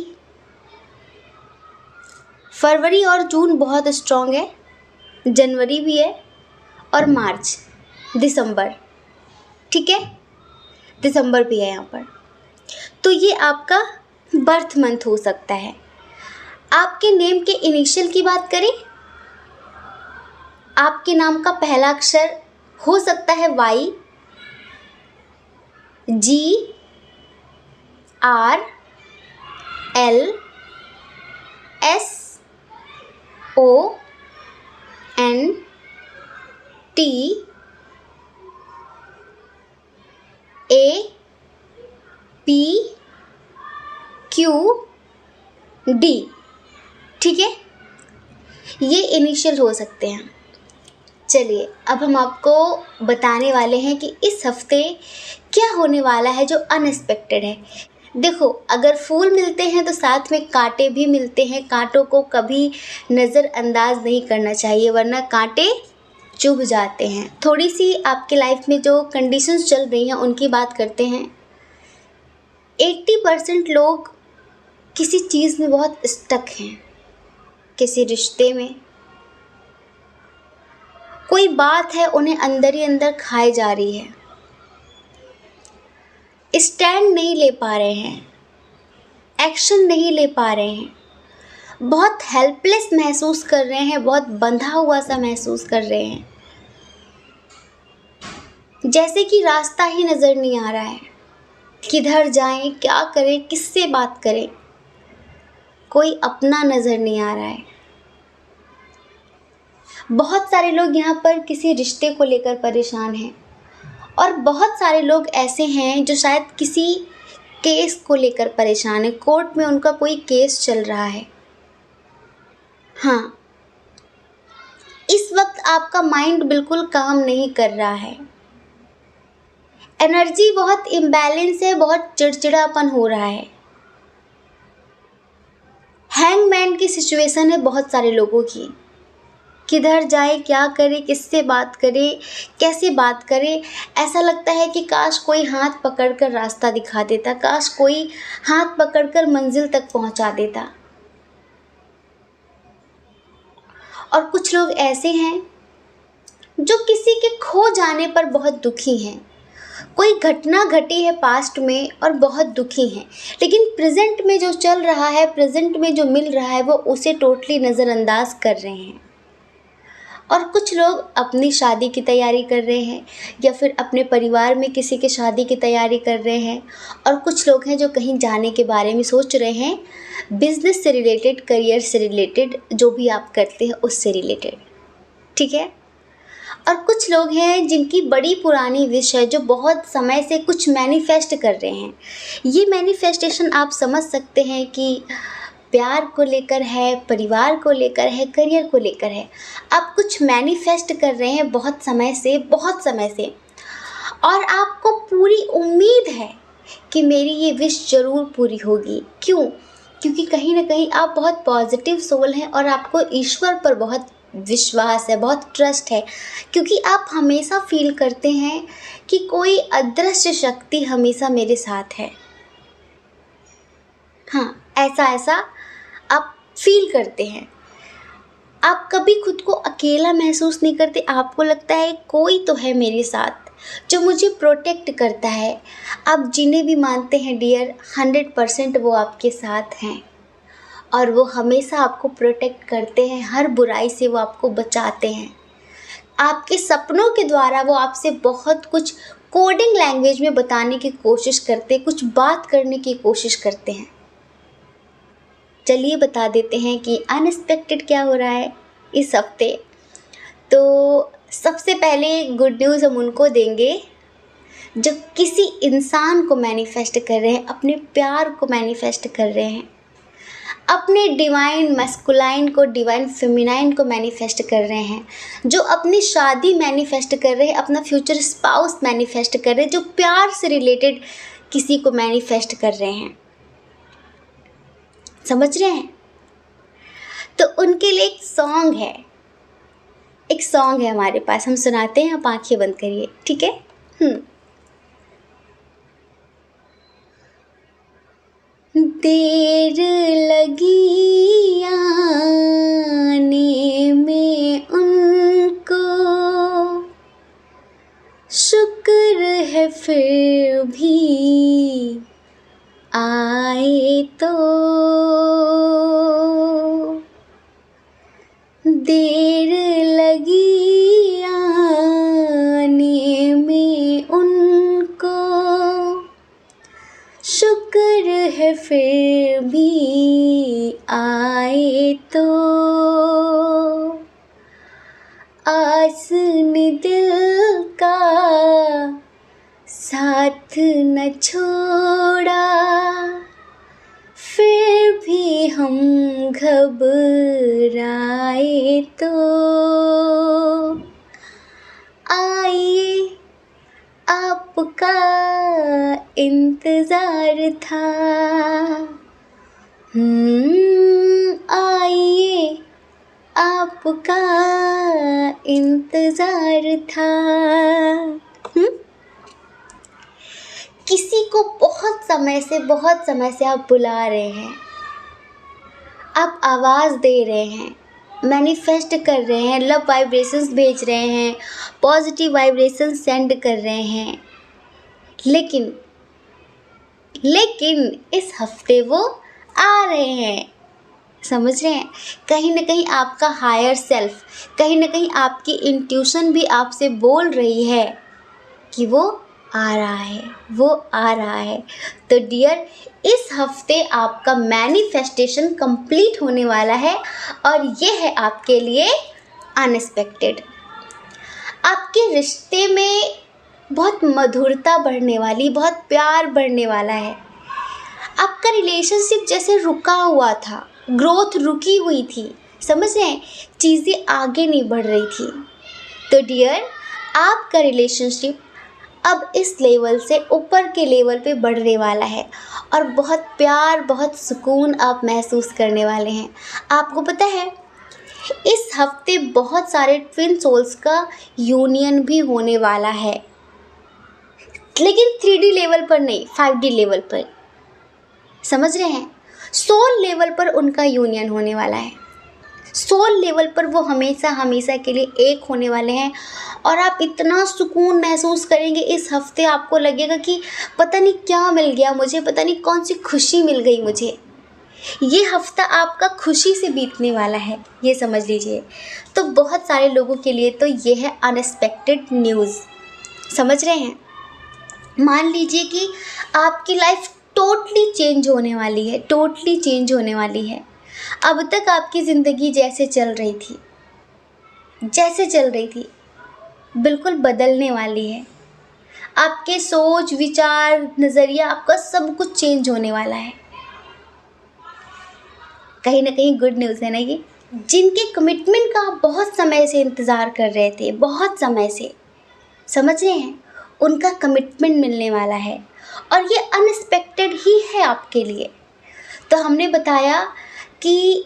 फरवरी और जून बहुत स्ट्रॉन्ग है, जनवरी भी है, और मार्च, दिसंबर। ठीक है, दिसंबर भी है यहाँ पर। तो ये आपका बर्थ मंथ हो सकता है। आपके नेम के इनिशियल की बात करें, आपके नाम का पहला अक्षर हो सकता है Y, G, R, L, S, O, N, T, A, P, Q, D. ठीक है, ये इनिशियल हो सकते हैं। चलिए अब हम आपको बताने वाले हैं कि इस हफ्ते क्या होने वाला है जो अनएक्सपेक्टेड है। देखो, अगर फूल मिलते हैं तो साथ में कांटे भी मिलते हैं। कांटों को कभी नज़रअंदाज नहीं करना चाहिए, वरना कांटे चुभ जाते हैं। थोड़ी सी आपके लाइफ में जो कंडीशंस चल रही हैं उनकी बात करते हैं। 80% लोग किसी चीज़ में बहुत स्टक हैं, किसी रिश्ते में कोई बात है उन्हें अंदर ही अंदर खाए जा रही है, स्टैंड नहीं ले पा रहे हैं, एक्शन नहीं ले पा रहे हैं, बहुत हेल्पलेस महसूस कर रहे हैं, बहुत बंधा हुआ सा महसूस कर रहे हैं, जैसे कि रास्ता ही नज़र नहीं आ रहा है। किधर जाएं, क्या करें, किससे बात करें, कोई अपना नज़र नहीं आ रहा है। बहुत सारे लोग यहाँ पर किसी रिश्ते को लेकर परेशान हैं, और बहुत सारे लोग ऐसे हैं जो शायद किसी केस को लेकर परेशान है। कोर्ट में उनका कोई केस चल रहा है। हाँ, इस वक्त आपका माइंड बिल्कुल काम नहीं कर रहा है, एनर्जी बहुत इम्बैलेंस है, बहुत चिड़चिड़ापन हो रहा है। हैंगमैन की सिचुएशन है बहुत सारे लोगों की। किधर जाए, क्या करे, किससे बात करे, कैसे बात करे। ऐसा लगता है कि काश कोई हाथ पकड़कर रास्ता दिखा देता, काश कोई हाथ पकड़कर मंजिल तक पहुंचा देता। और कुछ लोग ऐसे हैं जो किसी के खो जाने पर बहुत दुखी हैं। कोई घटना घटी है पास्ट में और बहुत दुखी हैं, लेकिन प्रेजेंट में जो चल रहा है, प्रेजेंट में जो मिल रहा है, वो उसे टोटली नज़रअंदाज कर रहे हैं। और कुछ लोग अपनी शादी की तैयारी कर रहे हैं, या फिर अपने परिवार में किसी की शादी की तैयारी कर रहे हैं। और कुछ लोग हैं जो कहीं जाने के बारे में सोच रहे हैं, बिजनेस से रिलेटेड, करियर से रिलेटेड, जो भी आप करते हैं उससे रिलेटेड। ठीक है, और कुछ लोग हैं जिनकी बड़ी पुरानी विश है, जो बहुत समय से कुछ मैनिफेस्ट कर रहे हैं। ये मैनिफेस्टेशन आप समझ सकते हैं कि प्यार को लेकर है, परिवार को लेकर है, करियर को लेकर है। आप कुछ मैनिफेस्ट कर रहे हैं बहुत समय से, बहुत समय से, और आपको पूरी उम्मीद है कि मेरी ये विश ज़रूर पूरी होगी। क्यों? क्योंकि कहीं ना कहीं आप बहुत पॉजिटिव सोल हैं और आपको ईश्वर पर बहुत विश्वास है, बहुत ट्रस्ट है। क्योंकि आप हमेशा फील करते हैं कि कोई अदृश्य शक्ति हमेशा मेरे साथ है। हाँ, ऐसा आप फील करते हैं। आप कभी खुद को अकेला महसूस नहीं करते। आपको लगता है कोई तो है मेरे साथ जो मुझे प्रोटेक्ट करता है। आप जिन्हें भी मानते हैं डियर, 100% वो आपके साथ हैं, और वो हमेशा आपको प्रोटेक्ट करते हैं। हर बुराई से वो आपको बचाते हैं। आपके सपनों के द्वारा वो आपसे बहुत कुछ कोडिंग लैंग्वेज में बताने की कोशिश करते हैं, कुछ बात करने की कोशिश करते हैं। चलिए बता देते हैं कि अनएक्सपेक्टेड क्या हो रहा है इस हफ्ते। तो सबसे पहले गुड न्यूज़ हम उनको देंगे जो किसी इंसान को मैनिफेस्ट कर रहे हैं, अपने प्यार को मैनिफेस्ट कर रहे हैं। अपने डिवाइन मैस्कुलाइन को, डिवाइन फेमिनाइन को मैनिफेस्ट कर रहे हैं, जो अपनी शादी मैनिफेस्ट कर रहे हैं, अपना फ्यूचर स्पाउस मैनिफेस्ट कर रहे हैं, जो प्यार से रिलेटेड किसी को मैनिफेस्ट कर रहे हैं। समझ रहे हैं? तो उनके लिए एक सॉन्ग है, एक सॉन्ग है हमारे पास, हम सुनाते हैं। आप आंखें बंद करिए, ठीक है? देर लगी आने में उनको, शुक्र है फिर भी आए तो। देर लगी आने में उनको, शुक्र है फिर भी आए तो। आस ने दिल का साथ न छोड़ा, फिर भी हम घबराए तो। आइए आपका इंतज़ार था, आइए आपका इंतज़ार था। किसी को बहुत समय से आप बुला रहे हैं, आप आवाज़ दे रहे हैं, मैनिफेस्ट कर रहे हैं, लव वाइब्रेशंस भेज रहे हैं, पॉजिटिव वाइब्रेशंस सेंड कर रहे हैं, लेकिन इस हफ्ते वो आ रहे हैं। समझ रहे हैं? कहीं ना कहीं आपका हायर सेल्फ, कहीं ना कहीं आपकी इंट्यूशन भी आपसे बोल रही है कि वो आ रहा है, वो आ रहा है। तो डियर, इस हफ्ते आपका मैनिफेस्टेशन कंप्लीट होने वाला है और ये है आपके लिए अनएक्सपेक्टेड। आपके रिश्ते में बहुत मधुरता बढ़ने वाली, बहुत प्यार बढ़ने वाला है। आपका रिलेशनशिप जैसे रुका हुआ था, ग्रोथ रुकी हुई थी, समझ रहे हैं? चीज़ें आगे नहीं बढ़ रही थी। तो डियर, आपका रिलेशनशिप अब इस लेवल से ऊपर के लेवल पे बढ़ने वाला है और बहुत प्यार, बहुत सुकून आप महसूस करने वाले हैं। आपको पता है, इस हफ्ते बहुत सारे ट्विन सोल्स का यूनियन भी होने वाला है, लेकिन 3D लेवल पर नहीं, 5D लेवल पर। समझ रहे हैं? सोल लेवल पर उनका यूनियन होने वाला है। सोल लेवल पर वो हमेशा के लिए एक होने वाले हैं और आप इतना सुकून महसूस करेंगे इस हफ्ते। आपको लगेगा कि पता नहीं क्या मिल गया मुझे, पता नहीं कौन सी खुशी मिल गई मुझे। ये हफ्ता आपका खुशी से बीतने वाला है, ये समझ लीजिए। तो बहुत सारे लोगों के लिए तो ये है अनएक्सपेक्टेड न्यूज़। समझ रहे हैं? मान लीजिए कि आपकी लाइफ टोटली चेंज होने वाली है, टोटली चेंज होने वाली है। अब तक आपकी ज़िंदगी जैसे चल रही थी बिल्कुल बदलने वाली है। आपके सोच, विचार, नज़रिया, आपका सब कुछ चेंज होने वाला है। कहीं ना कहीं गुड न्यूज़ है ना ये। जिनके कमिटमेंट का आप बहुत समय से इंतज़ार कर रहे थे, बहुत समय से, समझ रहे हैं, उनका कमिटमेंट मिलने वाला है और ये अनएक्सपेक्टेड ही है आपके लिए। तो हमने बताया कि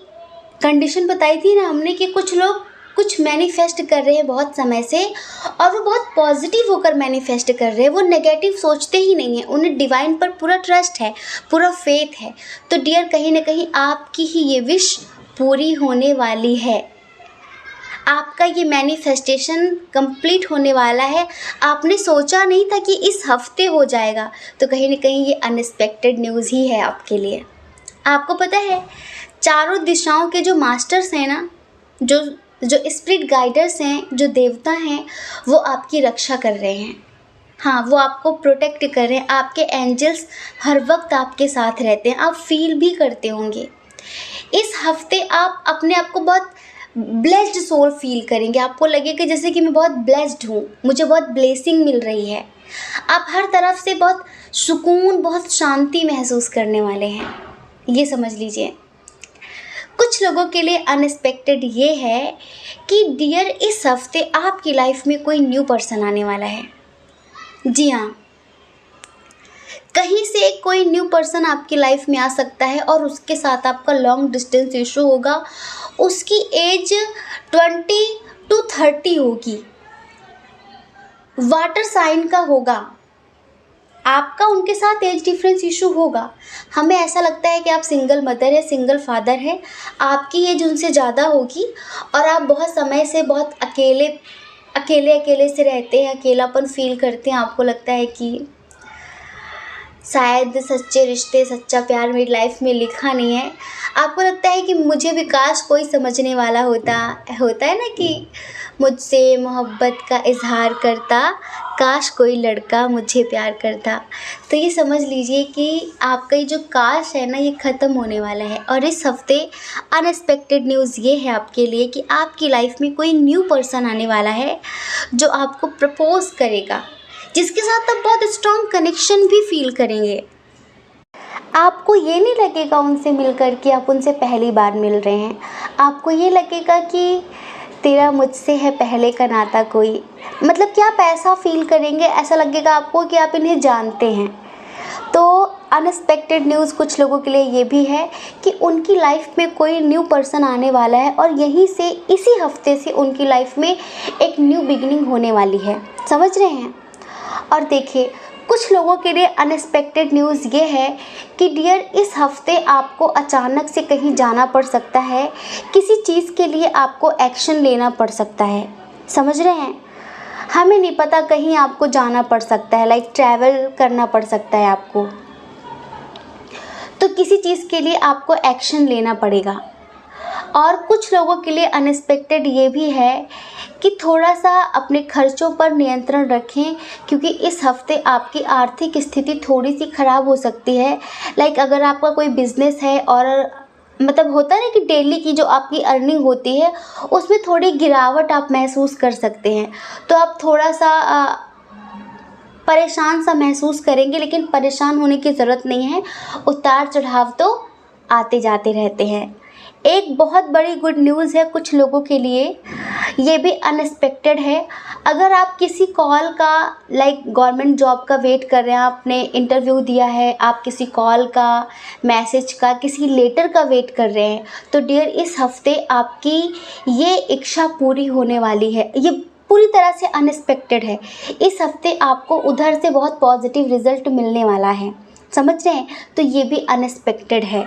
कंडीशन बताई थी ना हमने कि कुछ लोग कुछ मैनिफेस्ट कर रहे हैं बहुत समय से और वो बहुत पॉजिटिव होकर मैनिफेस्ट कर रहे हैं, वो नेगेटिव सोचते ही नहीं हैं, उन्हें डिवाइन पर पूरा ट्रस्ट है, पूरा फेथ है। तो डियर, कहीं ना कहीं आपकी ही ये विश पूरी होने वाली है। आपका ये मैनिफेस्टेशन कंप्लीट होने वाला है। आपने सोचा नहीं था कि इस हफ्ते हो जाएगा, तो कहीं ना कहीं ये अनएक्सपेक्टेड न्यूज़ ही है आपके लिए। आपको पता है, चारों दिशाओं के जो मास्टर्स हैं ना, जो स्पिरिट गाइडर्स हैं, जो देवता हैं, वो आपकी रक्षा कर रहे हैं। हाँ, वो आपको प्रोटेक्ट कर रहे हैं। आपके एंजल्स हर वक्त आपके साथ रहते हैं, आप फील भी करते होंगे। इस हफ्ते आप अपने आप को बहुत ब्लेस्ड सोल फील करेंगे। आपको लगेगा जैसे कि मैं बहुत ब्लेस्ड हूँ, मुझे बहुत ब्लेसिंग मिल रही है। आप हर तरफ से बहुत सुकून, बहुत शांति महसूस करने वाले हैं, ये समझ लीजिए। लोगों के लिए अनएक्सपेक्टेड ये है कि डियर इस हफ्ते आपकी लाइफ में कोई न्यू पर्सन आने वाला है। जी हाँ, कहीं से कोई न्यू पर्सन आपकी लाइफ में आ सकता है और उसके साथ आपका लॉन्ग डिस्टेंस इशू होगा। उसकी एज 20 to 30 होगी, वाटर साइन का होगा। आपका उनके साथ एज डिफरेंस इशू होगा। हमें ऐसा लगता है कि आप सिंगल मदर है, सिंगल फादर है, आपकी एज उनसे ज़्यादा होगी और आप बहुत समय से बहुत अकेले अकेले अकेले से रहते हैं, अकेलापन फील करते हैं। आपको लगता है कि शायद सच्चे रिश्ते, सच्चा प्यार मेरी लाइफ में लिखा नहीं है। आपको लगता है कि मुझे भी काश कोई समझने वाला होता है ना, कि मुझसे मोहब्बत का इजहार करता, काश कोई लड़का मुझे प्यार करता। तो ये समझ लीजिए कि आपका ये जो काश है ना, ये ख़त्म होने वाला है। और इस हफ्ते अनएक्सपेक्टेड न्यूज़ ये है आपके लिए कि आपकी लाइफ में कोई न्यू पर्सन आने वाला है जो आपको प्रपोज करेगा, जिसके साथ आप बहुत स्ट्रॉन्ग कनेक्शन भी फील करेंगे। आपको ये नहीं लगेगा उनसे मिलकर कि आप उनसे पहली बार मिल रहे हैं। आपको ये लगेगा कि तेरा मुझसे है पहले का नाता कोई, मतलब कि आप ऐसा फील करेंगे, ऐसा लगेगा आपको कि आप इन्हें जानते हैं। तो अनएक्सपेक्टेड न्यूज़ कुछ लोगों के लिए ये भी है कि उनकी लाइफ में कोई न्यू पर्सन आने वाला है और यहीं से, इसी हफ्ते से उनकी लाइफ में एक न्यू बिगिनिंग होने वाली है। समझ रहे हैं? और देखिए, कुछ लोगों के लिए अनएक्सपेक्टेड न्यूज़ ये है कि डियर इस हफ्ते आपको अचानक से कहीं जाना पड़ सकता है, किसी चीज़ के लिए आपको एक्शन लेना पड़ सकता है। समझ रहे हैं? हमें नहीं पता, कहीं आपको जाना पड़ सकता है, लाइक ट्रैवल करना पड़ सकता है आपको, तो किसी चीज़ के लिए आपको एक्शन लेना पड़ेगा। और कुछ लोगों के लिए अनएक्सपेक्टेड ये भी है कि थोड़ा सा अपने खर्चों पर नियंत्रण रखें, क्योंकि इस हफ्ते आपकी आर्थिक स्थिति थोड़ी सी ख़राब हो सकती है। लाइक अगर आपका कोई बिज़नेस है और मतलब होता है ना कि डेली की जो आपकी अर्निंग होती है उसमें थोड़ी गिरावट आप महसूस कर सकते हैं, तो आप थोड़ा सा परेशान सा महसूस करेंगे। लेकिन परेशान होने की ज़रूरत नहीं है, उतार चढ़ाव तो आते जाते रहते हैं। एक बहुत बड़ी गुड न्यूज़ है कुछ लोगों के लिए, ये भी अनएक्सपेक्टेड है। अगर आप किसी कॉल का, लाइक गवर्नमेंट जॉब का वेट कर रहे हैं, आपने इंटरव्यू दिया है, आप किसी कॉल का, मैसेज का, किसी लेटर का वेट कर रहे हैं, तो डियर इस हफ्ते आपकी ये इच्छा पूरी होने वाली है। ये पूरी तरह से अनएक्सपेक्टेड है। इस हफ्ते आपको उधर से बहुत पॉजिटिव रिजल्ट मिलने वाला है। समझ रहे हैं? तो ये भी अनएक्सपेक्टेड है।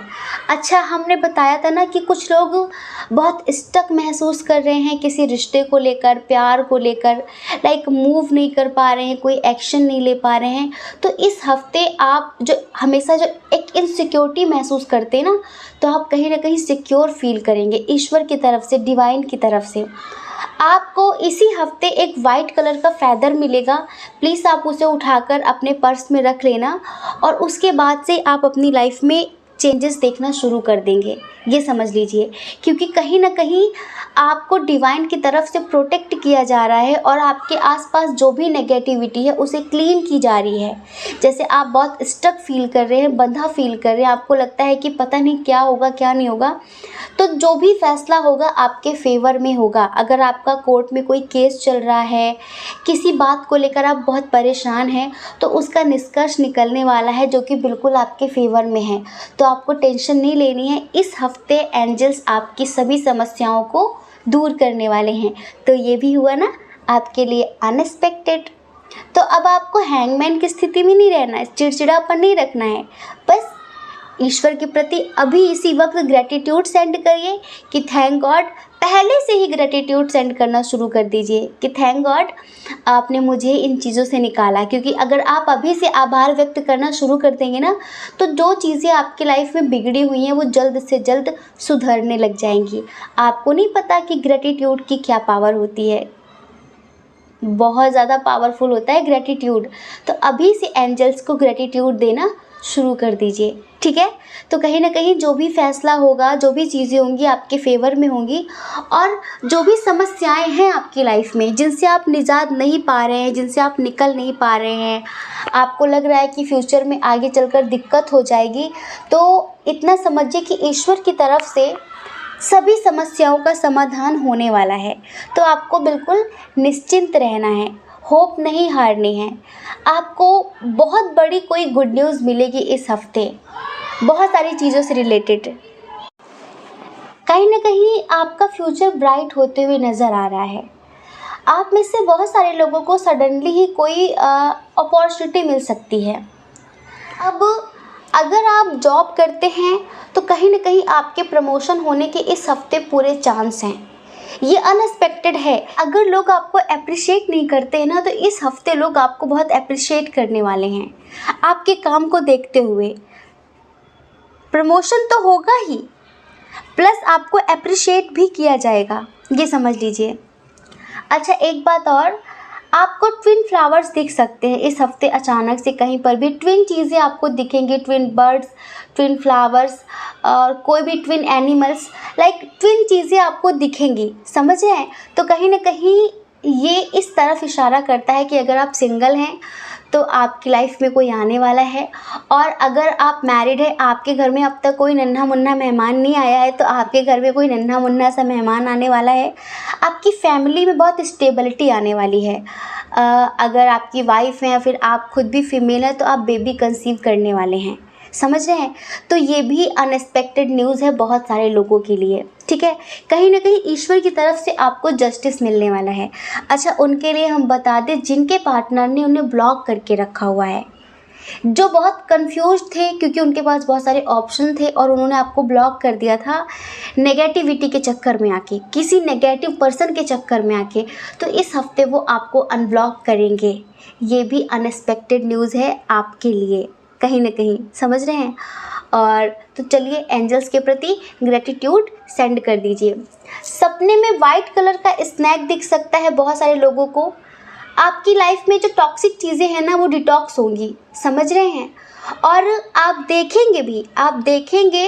अच्छा, हमने बताया था ना कि कुछ लोग बहुत स्टक महसूस कर रहे हैं किसी रिश्ते को लेकर, प्यार को लेकर, लाइक मूव नहीं कर पा रहे हैं, कोई एक्शन नहीं ले पा रहे हैं। तो इस हफ्ते आप जो हमेशा जो एक इनसिक्योरिटी महसूस करते हैं ना, तो आप कहीं ना कहीं सिक्योर फील करेंगे ईश्वर की तरफ से, डिवाइन की तरफ से। आपको इसी हफ्ते एक वाइट कलर का फैदर मिलेगा, प्लीज़ आप उसे उठाकर अपने पर्स में रख लेना और उसके बाद से आप अपनी लाइफ में चेंजेस देखना शुरू कर देंगे, ये समझ लीजिए। क्योंकि कहीं ना कहीं आपको डिवाइन की तरफ से प्रोटेक्ट किया जा रहा है और आपके आसपास जो भी नेगेटिविटी है उसे क्लीन की जा रही है। जैसे आप बहुत स्टक फील कर रहे हैं, बंधा फील कर रहे हैं, आपको लगता है कि पता नहीं क्या होगा क्या नहीं होगा, तो जो भी फैसला होगा आपके फेवर में होगा। अगर आपका कोर्ट में कोई केस चल रहा है, किसी बात को लेकर आप बहुत परेशान हैं, तो उसका निष्कर्ष निकलने वाला है जो कि बिल्कुल आपके फेवर में है। तो आपको टेंशन नहीं लेनी है। इस हफ्ते एंजल्स आपकी सभी समस्याओं को दूर करने वाले हैं। तो ये भी हुआ ना आपके लिए अनएक्सपेक्टेड। तो अब आपको हैंगमैन की स्थिति में नहीं रहना है, चिड़चिड़ापन नहीं रखना है। बस ईश्वर के प्रति अभी इसी वक्त ग्रेटिट्यूड सेंड करिए कि थैंक गॉड। पहले से ही ग्रेटिट्यूड सेंड करना शुरू कर दीजिए कि थैंक गॉड आपने मुझे इन चीज़ों से निकाला। क्योंकि अगर आप अभी से आभार व्यक्त करना शुरू कर देंगे ना, तो जो चीज़ें आपकी लाइफ में बिगड़ी हुई हैं वो जल्द से जल्द सुधरने लग जाएंगी। आपको नहीं पता कि ग्रेटिट्यूड की क्या पावर होती है, बहुत ज़्यादा पावरफुल होता है ग्रेटिट्यूड। तो अभी से एंजल्स को ग्रेटिट्यूड देना शुरू कर दीजिए, ठीक है? तो कहीं ना कहीं जो भी फैसला होगा, जो भी चीज़ें होंगी आपके फेवर में होंगी। और जो भी समस्याएं हैं आपकी लाइफ में जिनसे आप निजात नहीं पा रहे हैं, जिनसे आप निकल नहीं पा रहे हैं, आपको लग रहा है कि फ्यूचर में आगे चलकर दिक्कत हो जाएगी, तो इतना समझिए कि ईश्वर की तरफ से सभी समस्याओं का समाधान होने वाला है। तो आपको बिल्कुल निश्चिंत रहना है, होप नहीं हारनी है। आपको बहुत बड़ी कोई गुड न्यूज़ मिलेगी इस हफ्ते, बहुत सारी चीज़ों से रिलेटेड। कहीं ना कहीं आपका फ्यूचर ब्राइट होते हुए नज़र आ रहा है। आप में से बहुत सारे लोगों को सडनली ही कोई अपॉर्चुनिटी मिल सकती है। अब अगर आप जॉब करते हैं तो कहीं ना कहीं आपके प्रमोशन होने के इस हफ्ते पूरे चांस हैं। ये अनएक्सपेक्टेड है। अगर लोग आपको अप्रिशिएट नहीं करते हैं ना, तो इस हफ्ते लोग आपको बहुत अप्रिशिएट करने वाले हैं। आपके काम को देखते हुए प्रमोशन तो होगा ही, प्लस आपको अप्रिशिएट भी किया जाएगा, ये समझ लीजिए। अच्छा, एक बात और, आपको ट्विन फ्लावर्स दिख सकते हैं इस हफ्ते। अचानक से कहीं पर भी ट्विन चीज़ें आपको दिखेंगी, ट्विन बर्ड्स, ट्विन फ्लावर्स और कोई भी ट्विन एनिमल्स, लाइक ट्विन चीज़ें आपको दिखेंगी, समझ रहे हैं। तो कहीं ना कहीं ये इस तरफ इशारा करता है कि अगर आप सिंगल हैं तो आपकी लाइफ में कोई आने वाला है, और अगर आप मैरिड है, आपके घर में अब तक कोई नन्हा मुन्ना मेहमान नहीं आया है, तो आपके घर में कोई नन्हा मुन्ना सा मेहमान आने वाला है। आपकी फैमिली में बहुत स्टेबिलिटी आने वाली है। अगर आपकी वाइफ है या फिर आप खुद भी फीमेल है तो आप बेबी कंसीव करने वाले हैं, समझ रहे हैं। तो ये भी अनएक्सपेक्टेड न्यूज़ है बहुत सारे लोगों के लिए, ठीक है। कहीं ना कहीं ईश्वर की तरफ से आपको जस्टिस मिलने वाला है। अच्छा, उनके लिए हम बता दें जिनके पार्टनर ने उन्हें ब्लॉक करके रखा हुआ है, जो बहुत कंफ्यूज थे क्योंकि उनके पास बहुत सारे ऑप्शन थे और उन्होंने आपको ब्लॉक कर दिया था नेगेटिविटी के चक्कर में आके, किसी नेगेटिव पर्सन के चक्कर में आके, तो इस हफ्ते वो आपको अनब्लॉक करेंगे। ये भी अनएक्सपेक्टेड न्यूज़ है आपके लिए, कहीं ना कहीं, समझ रहे हैं। और तो चलिए एंजल्स के प्रति ग्रेटिट्यूड सेंड कर दीजिए। सपने में वाइट कलर का स्नैक दिख सकता है बहुत सारे लोगों को। आपकी लाइफ में जो टॉक्सिक चीज़ें हैं ना, वो डिटॉक्स होंगी, समझ रहे हैं। और आप देखेंगे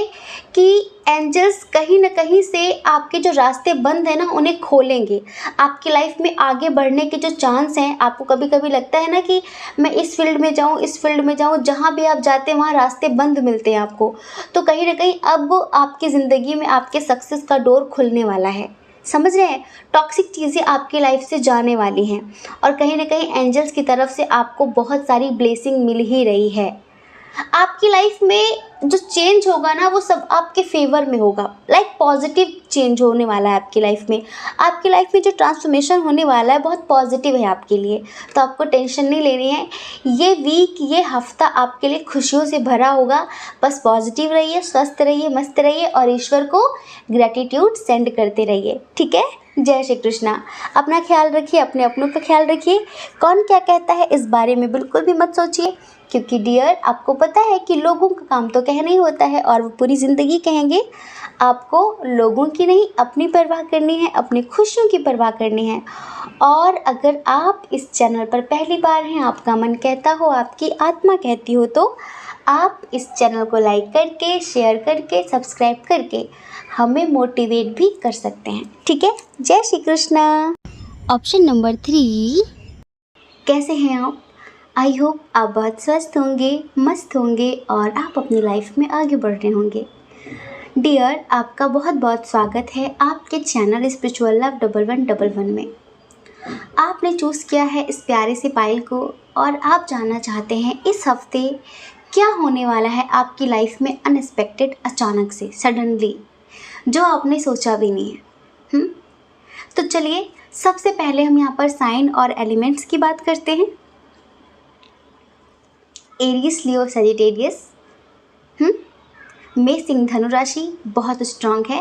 कि एंजल्स कहीं ना कहीं से आपके जो रास्ते बंद हैं ना, उन्हें खोलेंगे। आपकी लाइफ में आगे बढ़ने के जो चांस हैं, आपको कभी कभी लगता है ना कि मैं इस फील्ड में जाऊँ, इस फील्ड में जाऊँ, जहाँ भी आप जाते हैं वहाँ रास्ते बंद मिलते हैं आपको। तो कहीं ना कहीं अब आपकी ज़िंदगी में आपके सक्सेस का डोर खुलने वाला है, समझ रहे हैं। टॉक्सिक चीज़ें आपकी लाइफ से जाने वाली हैं और कहीं ना कहीं एंजल्स की तरफ से आपको बहुत सारी ब्लेसिंग मिल ही रही है। आपकी लाइफ में जो चेंज होगा ना, वो सब आपके फेवर में होगा, लाइक पॉजिटिव चेंज होने वाला है आपकी लाइफ में। आपकी लाइफ में जो ट्रांसफॉर्मेशन होने वाला है बहुत पॉजिटिव है आपके लिए, तो आपको टेंशन नहीं लेनी है। ये वीक, ये हफ्ता आपके लिए खुशियों से भरा होगा। बस पॉजिटिव रहिए, स्वस्थ रहिए, मस्त रहिए और ईश्वर को ग्रैटिट्यूड सेंड करते रहिए, ठीक है। जय श्री कृष्णा। अपना ख्याल रखिए, अपने अपनों का ख्याल रखिए। कौन क्या कहता है इस बारे में बिल्कुल भी मत सोचिए, क्योंकि डियर, आपको पता है कि लोगों का काम तो कहना ही होता है और वो पूरी ज़िंदगी कहेंगे। आपको लोगों की नहीं, अपनी परवाह करनी है, अपनी खुशियों की परवाह करनी है। और अगर आप इस चैनल पर पहली बार हैं, आपका मन कहता हो, आपकी आत्मा कहती हो, तो आप इस चैनल को लाइक करके, शेयर करके, सब्सक्राइब करके हमें मोटिवेट भी कर सकते हैं, ठीक है। जय श्री कृष्णा। ऑप्शन नंबर 3, कैसे हैं आप? आई होप आप बहुत स्वस्थ होंगे, मस्त होंगे और आप अपनी लाइफ में आगे बढ़ रहे होंगे। डियर, आपका बहुत बहुत स्वागत है आपके चैनल स्पिरिचुअल लव 1111 में। आपने चूज़ किया है इस प्यारे से पायल को और आप जानना चाहते हैं इस हफ्ते क्या होने वाला है आपकी लाइफ में अनएक्सपेक्टेड, अचानक से, सडनली, जो आपने सोचा भी नहीं है। तो चलिए सबसे पहले हम यहाँ पर साइन और एलिमेंट्स की बात करते हैं। एरियस, लियो, सजिटेरियस। मेष, सिंह, धनु राशि बहुत स्ट्रांग है।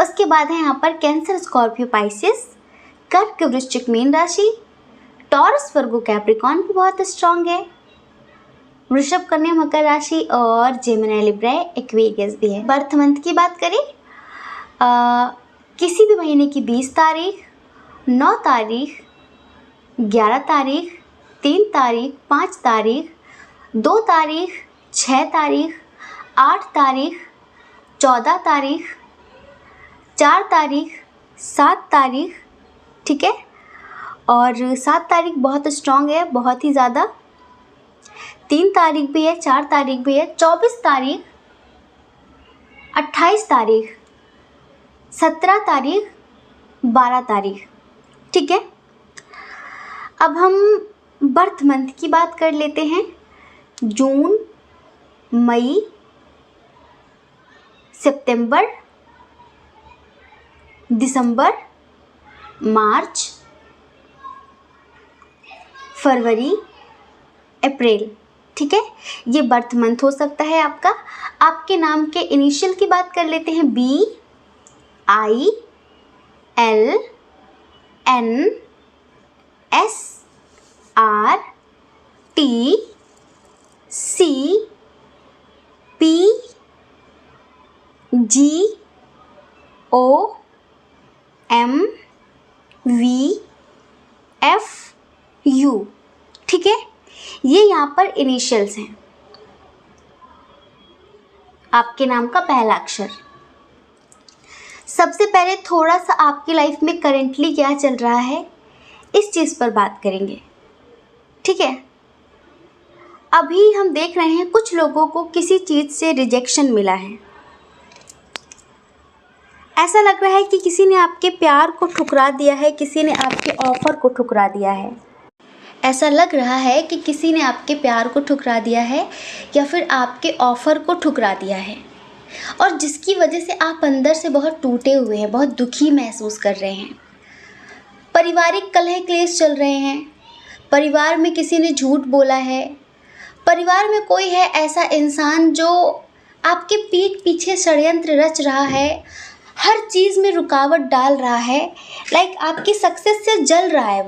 उसके बाद है यहाँ पर कैंसर, स्कॉर्पियो, पाइसेस, कर्क, वृश्चिक, मीन राशि, टॉरस, वर्गो, कैप्रिकॉर्न भी बहुत स्ट्रांग है। वृषभ, कन्या, मकर राशि और जेमिनी, लिब्रा, एक्वेरियस भी है। बर्थ मंथ की बात करें, किसी भी महीने की 20 तारीख, 9 तारीख, 11 तारीख, 3 तारीख, 5 तारीख, 2 तारीख, 6 तारीख, 8 तारीख, 14 तारीख, 4 तारीख, 7 तारीख, ठीक है। और 7 तारीख बहुत स्ट्रांग है, बहुत ही ज़्यादा। 3 तारीख भी है, 4 तारीख भी है, 24 तारीख, 28 तारीख, 17 तारीख, 12 तारीख, ठीक है। अब हम बर्थ मंथ की बात कर लेते हैं। जून, मई, सितंबर, दिसंबर, मार्च, फरवरी, अप्रैल, ठीक है। ये बर्थ मंथ हो सकता है आपका। आपके नाम के इनिशियल की बात कर लेते हैं। BILN, SRTCPGOMVFU, ठीक है। ये यहाँ पर इनिशियल्स हैं, आपके नाम का पहला अक्षर। सबसे पहले थोड़ा सा आपकी लाइफ में करेंटली क्या चल रहा है इस चीज़ पर बात करेंगे, ठीक है। अभी हम देख रहे हैं कुछ लोगों को किसी चीज़ से रिजेक्शन मिला है। ऐसा लग रहा है कि किसी ने आपके प्यार को ठुकरा दिया है, किसी ने आपके ऑफ़र को ठुकरा दिया है। ऐसा लग रहा है कि किसी ने आपके प्यार को ठुकरा दिया है या फिर आपके ऑफ़र को ठुकरा दिया है, और जिसकी वजह से आप अंदर से बहुत टूटे हुए हैं, बहुत दुखी महसूस कर रहे हैं। पारिवारिक कलह क्लेश चल रहे हैं, परिवार में किसी ने झूठ बोला है, परिवार में कोई है ऐसा इंसान जो आपके पीठ पीछे षड्यंत्र रच रहा है, हर चीज़ में रुकावट डाल रहा है, लाइक आपकी सक्सेस से जल रहा है।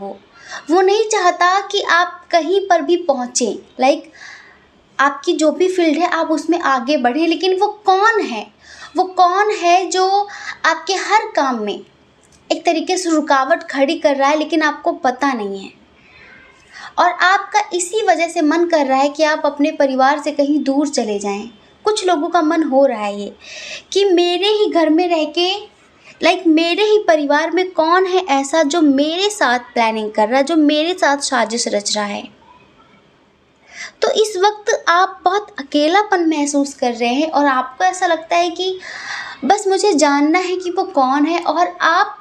वो नहीं चाहता कि आप कहीं पर भी पहुँचें, लाइक आपकी जो भी फील्ड है आप उसमें आगे बढ़ें, लेकिन वो कौन है जो आपके हर काम में एक तरीके से रुकावट खड़ी कर रहा है, लेकिन आपको पता नहीं है। और आपका इसी वजह से मन कर रहा है कि आप अपने परिवार से कहीं दूर चले जाएं। कुछ लोगों का मन हो रहा है ये कि मेरे ही घर में रह के, लाइक मेरे ही परिवार में कौन है ऐसा जो मेरे साथ प्लानिंग कर रहा है, जो मेरे साथ साजिश रच रहा है। तो इस वक्त आप बहुत अकेलापन महसूस कर रहे हैं और आपको ऐसा लगता है कि बस मुझे जानना है कि वो कौन है, और आप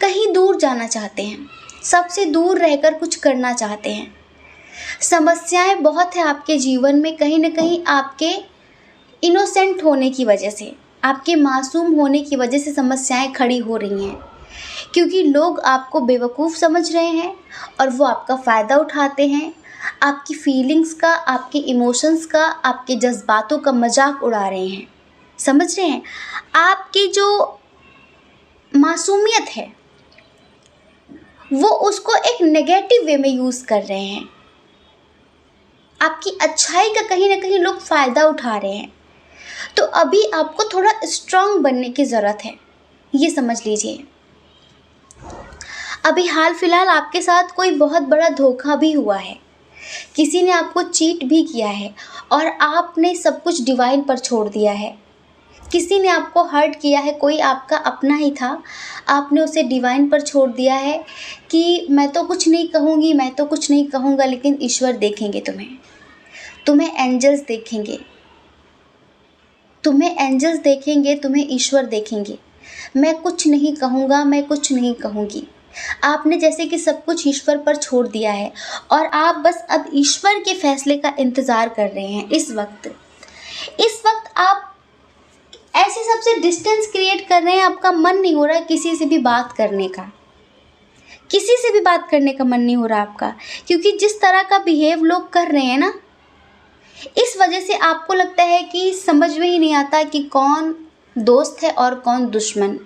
कहीं दूर जाना चाहते हैं, सबसे दूर रहकर कुछ करना चाहते हैं। समस्याएं बहुत है आपके जीवन में, कहीं ना कहीं आपके इनोसेंट होने की वजह से, आपके मासूम होने की वजह से समस्याएं खड़ी हो रही हैं, क्योंकि लोग आपको बेवकूफ़ समझ रहे हैं और वो आपका फ़ायदा उठाते हैं, आपकी फीलिंग्स का, आपके इमोशंस का, आपके जज्बातों का मजाक उड़ा रहे हैं। समझ रहे हैं? आपकी जो मासूमियत है वो उसको एक नेगेटिव वे में यूज़ कर रहे हैं। आपकी अच्छाई का कहीं ना कहीं लोग फ़ायदा उठा रहे हैं। तो अभी आपको थोड़ा स्ट्रांग बनने की ज़रूरत है, ये समझ लीजिए। अभी हाल फिलहाल आपके साथ कोई बहुत बड़ा धोखा भी हुआ है, किसी ने आपको चीट भी किया है और आपने सब कुछ डिवाइन पर छोड़ दिया है। किसी ने आपको हर्ट किया है, कोई आपका अपना ही था, आपने उसे डिवाइन पर छोड़ दिया है कि मैं तो कुछ नहीं कहूँगी, मैं तो कुछ नहीं कहूँगा, लेकिन ईश्वर देखेंगे तुम्हें एंजल्स देखेंगे, तुम्हें ईश्वर देखेंगे। मैं कुछ नहीं कहूँगा, मैं कुछ नहीं कहूँगी। आपने जैसे कि सब कुछ ईश्वर पर छोड़ दिया है और आप बस अब ईश्वर के फैसले का इंतज़ार कर रहे हैं। इस वक्त आप ऐसे सबसे डिस्टेंस क्रिएट कर रहे हैं। आपका मन नहीं हो रहा किसी से भी बात करने का, मन नहीं हो रहा आपका, क्योंकि जिस तरह का बिहेव लोग कर रहे हैं ना, इस वजह से आपको लगता है कि समझ में ही नहीं आता कि कौन दोस्त है और कौन दुश्मन,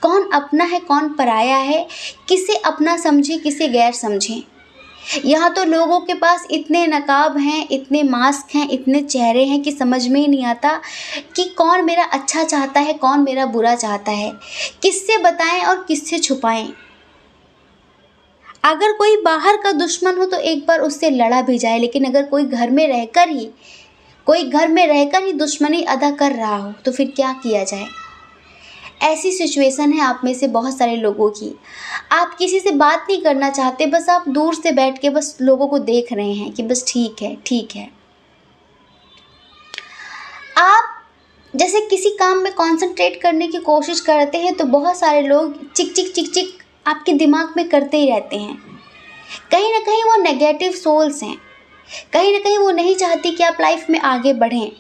कौन अपना है कौन पराया है, किसे अपना समझे किसे गैर समझे। यहाँ तो लोगों के पास इतने नकाब हैं, इतने मास्क हैं, इतने चेहरे हैं कि समझ में ही नहीं आता कि कौन मेरा अच्छा चाहता है, कौन मेरा बुरा चाहता है, किससे बताएं और किससे छुपाएं। अगर कोई बाहर का दुश्मन हो तो एक बार उससे लड़ा भी जाए, लेकिन अगर कोई घर में रहकर ही दुश्मनी अदा कर रहा हो तो फिर क्या किया जाए। ऐसी सिचुएशन है आप में से बहुत सारे लोगों की। आप किसी से बात नहीं करना चाहते, बस आप दूर से बैठ के बस लोगों को देख रहे हैं कि बस ठीक है। आप जैसे किसी काम में कंसंट्रेट करने की कोशिश करते हैं तो बहुत सारे लोग चिक चिक चिक चिक आपके दिमाग में करते ही रहते हैं। कहीं ना कहीं वो नेगेटिव सोल्स हैं, कहीं ना कहीं वो नहीं चाहती कि आप लाइफ में आगे बढ़ें,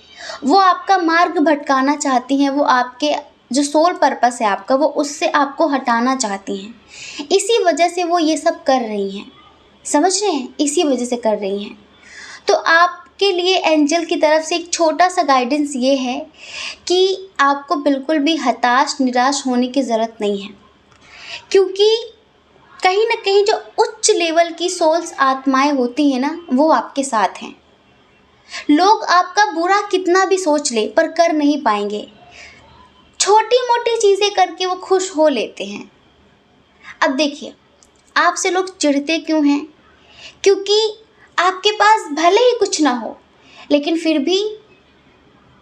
वो आपका मार्ग भटकाना चाहती हैं, वो आपके जो सोल पर्पस है आपका, वो उससे आपको हटाना चाहती हैं। इसी वजह से वो ये सब कर रही हैं, समझ रहे हैं, इसी वजह से कर रही हैं। तो आपके लिए एंजल की तरफ से एक छोटा सा गाइडेंस ये है कि आपको बिल्कुल भी हताश निराश होने की ज़रूरत नहीं है, क्योंकि कहीं ना कहीं जो उच्च लेवल की सोल्स आत्माएं होती हैं ना, वो आपके साथ हैं। लोग आपका बुरा कितना भी सोच ले पर कर नहीं पाएंगे, छोटी मोटी चीज़ें करके वो खुश हो लेते हैं। अब देखिए, आपसे लोग चिढ़ते क्यों हैं? क्योंकि आपके पास भले ही कुछ ना हो, लेकिन फिर भी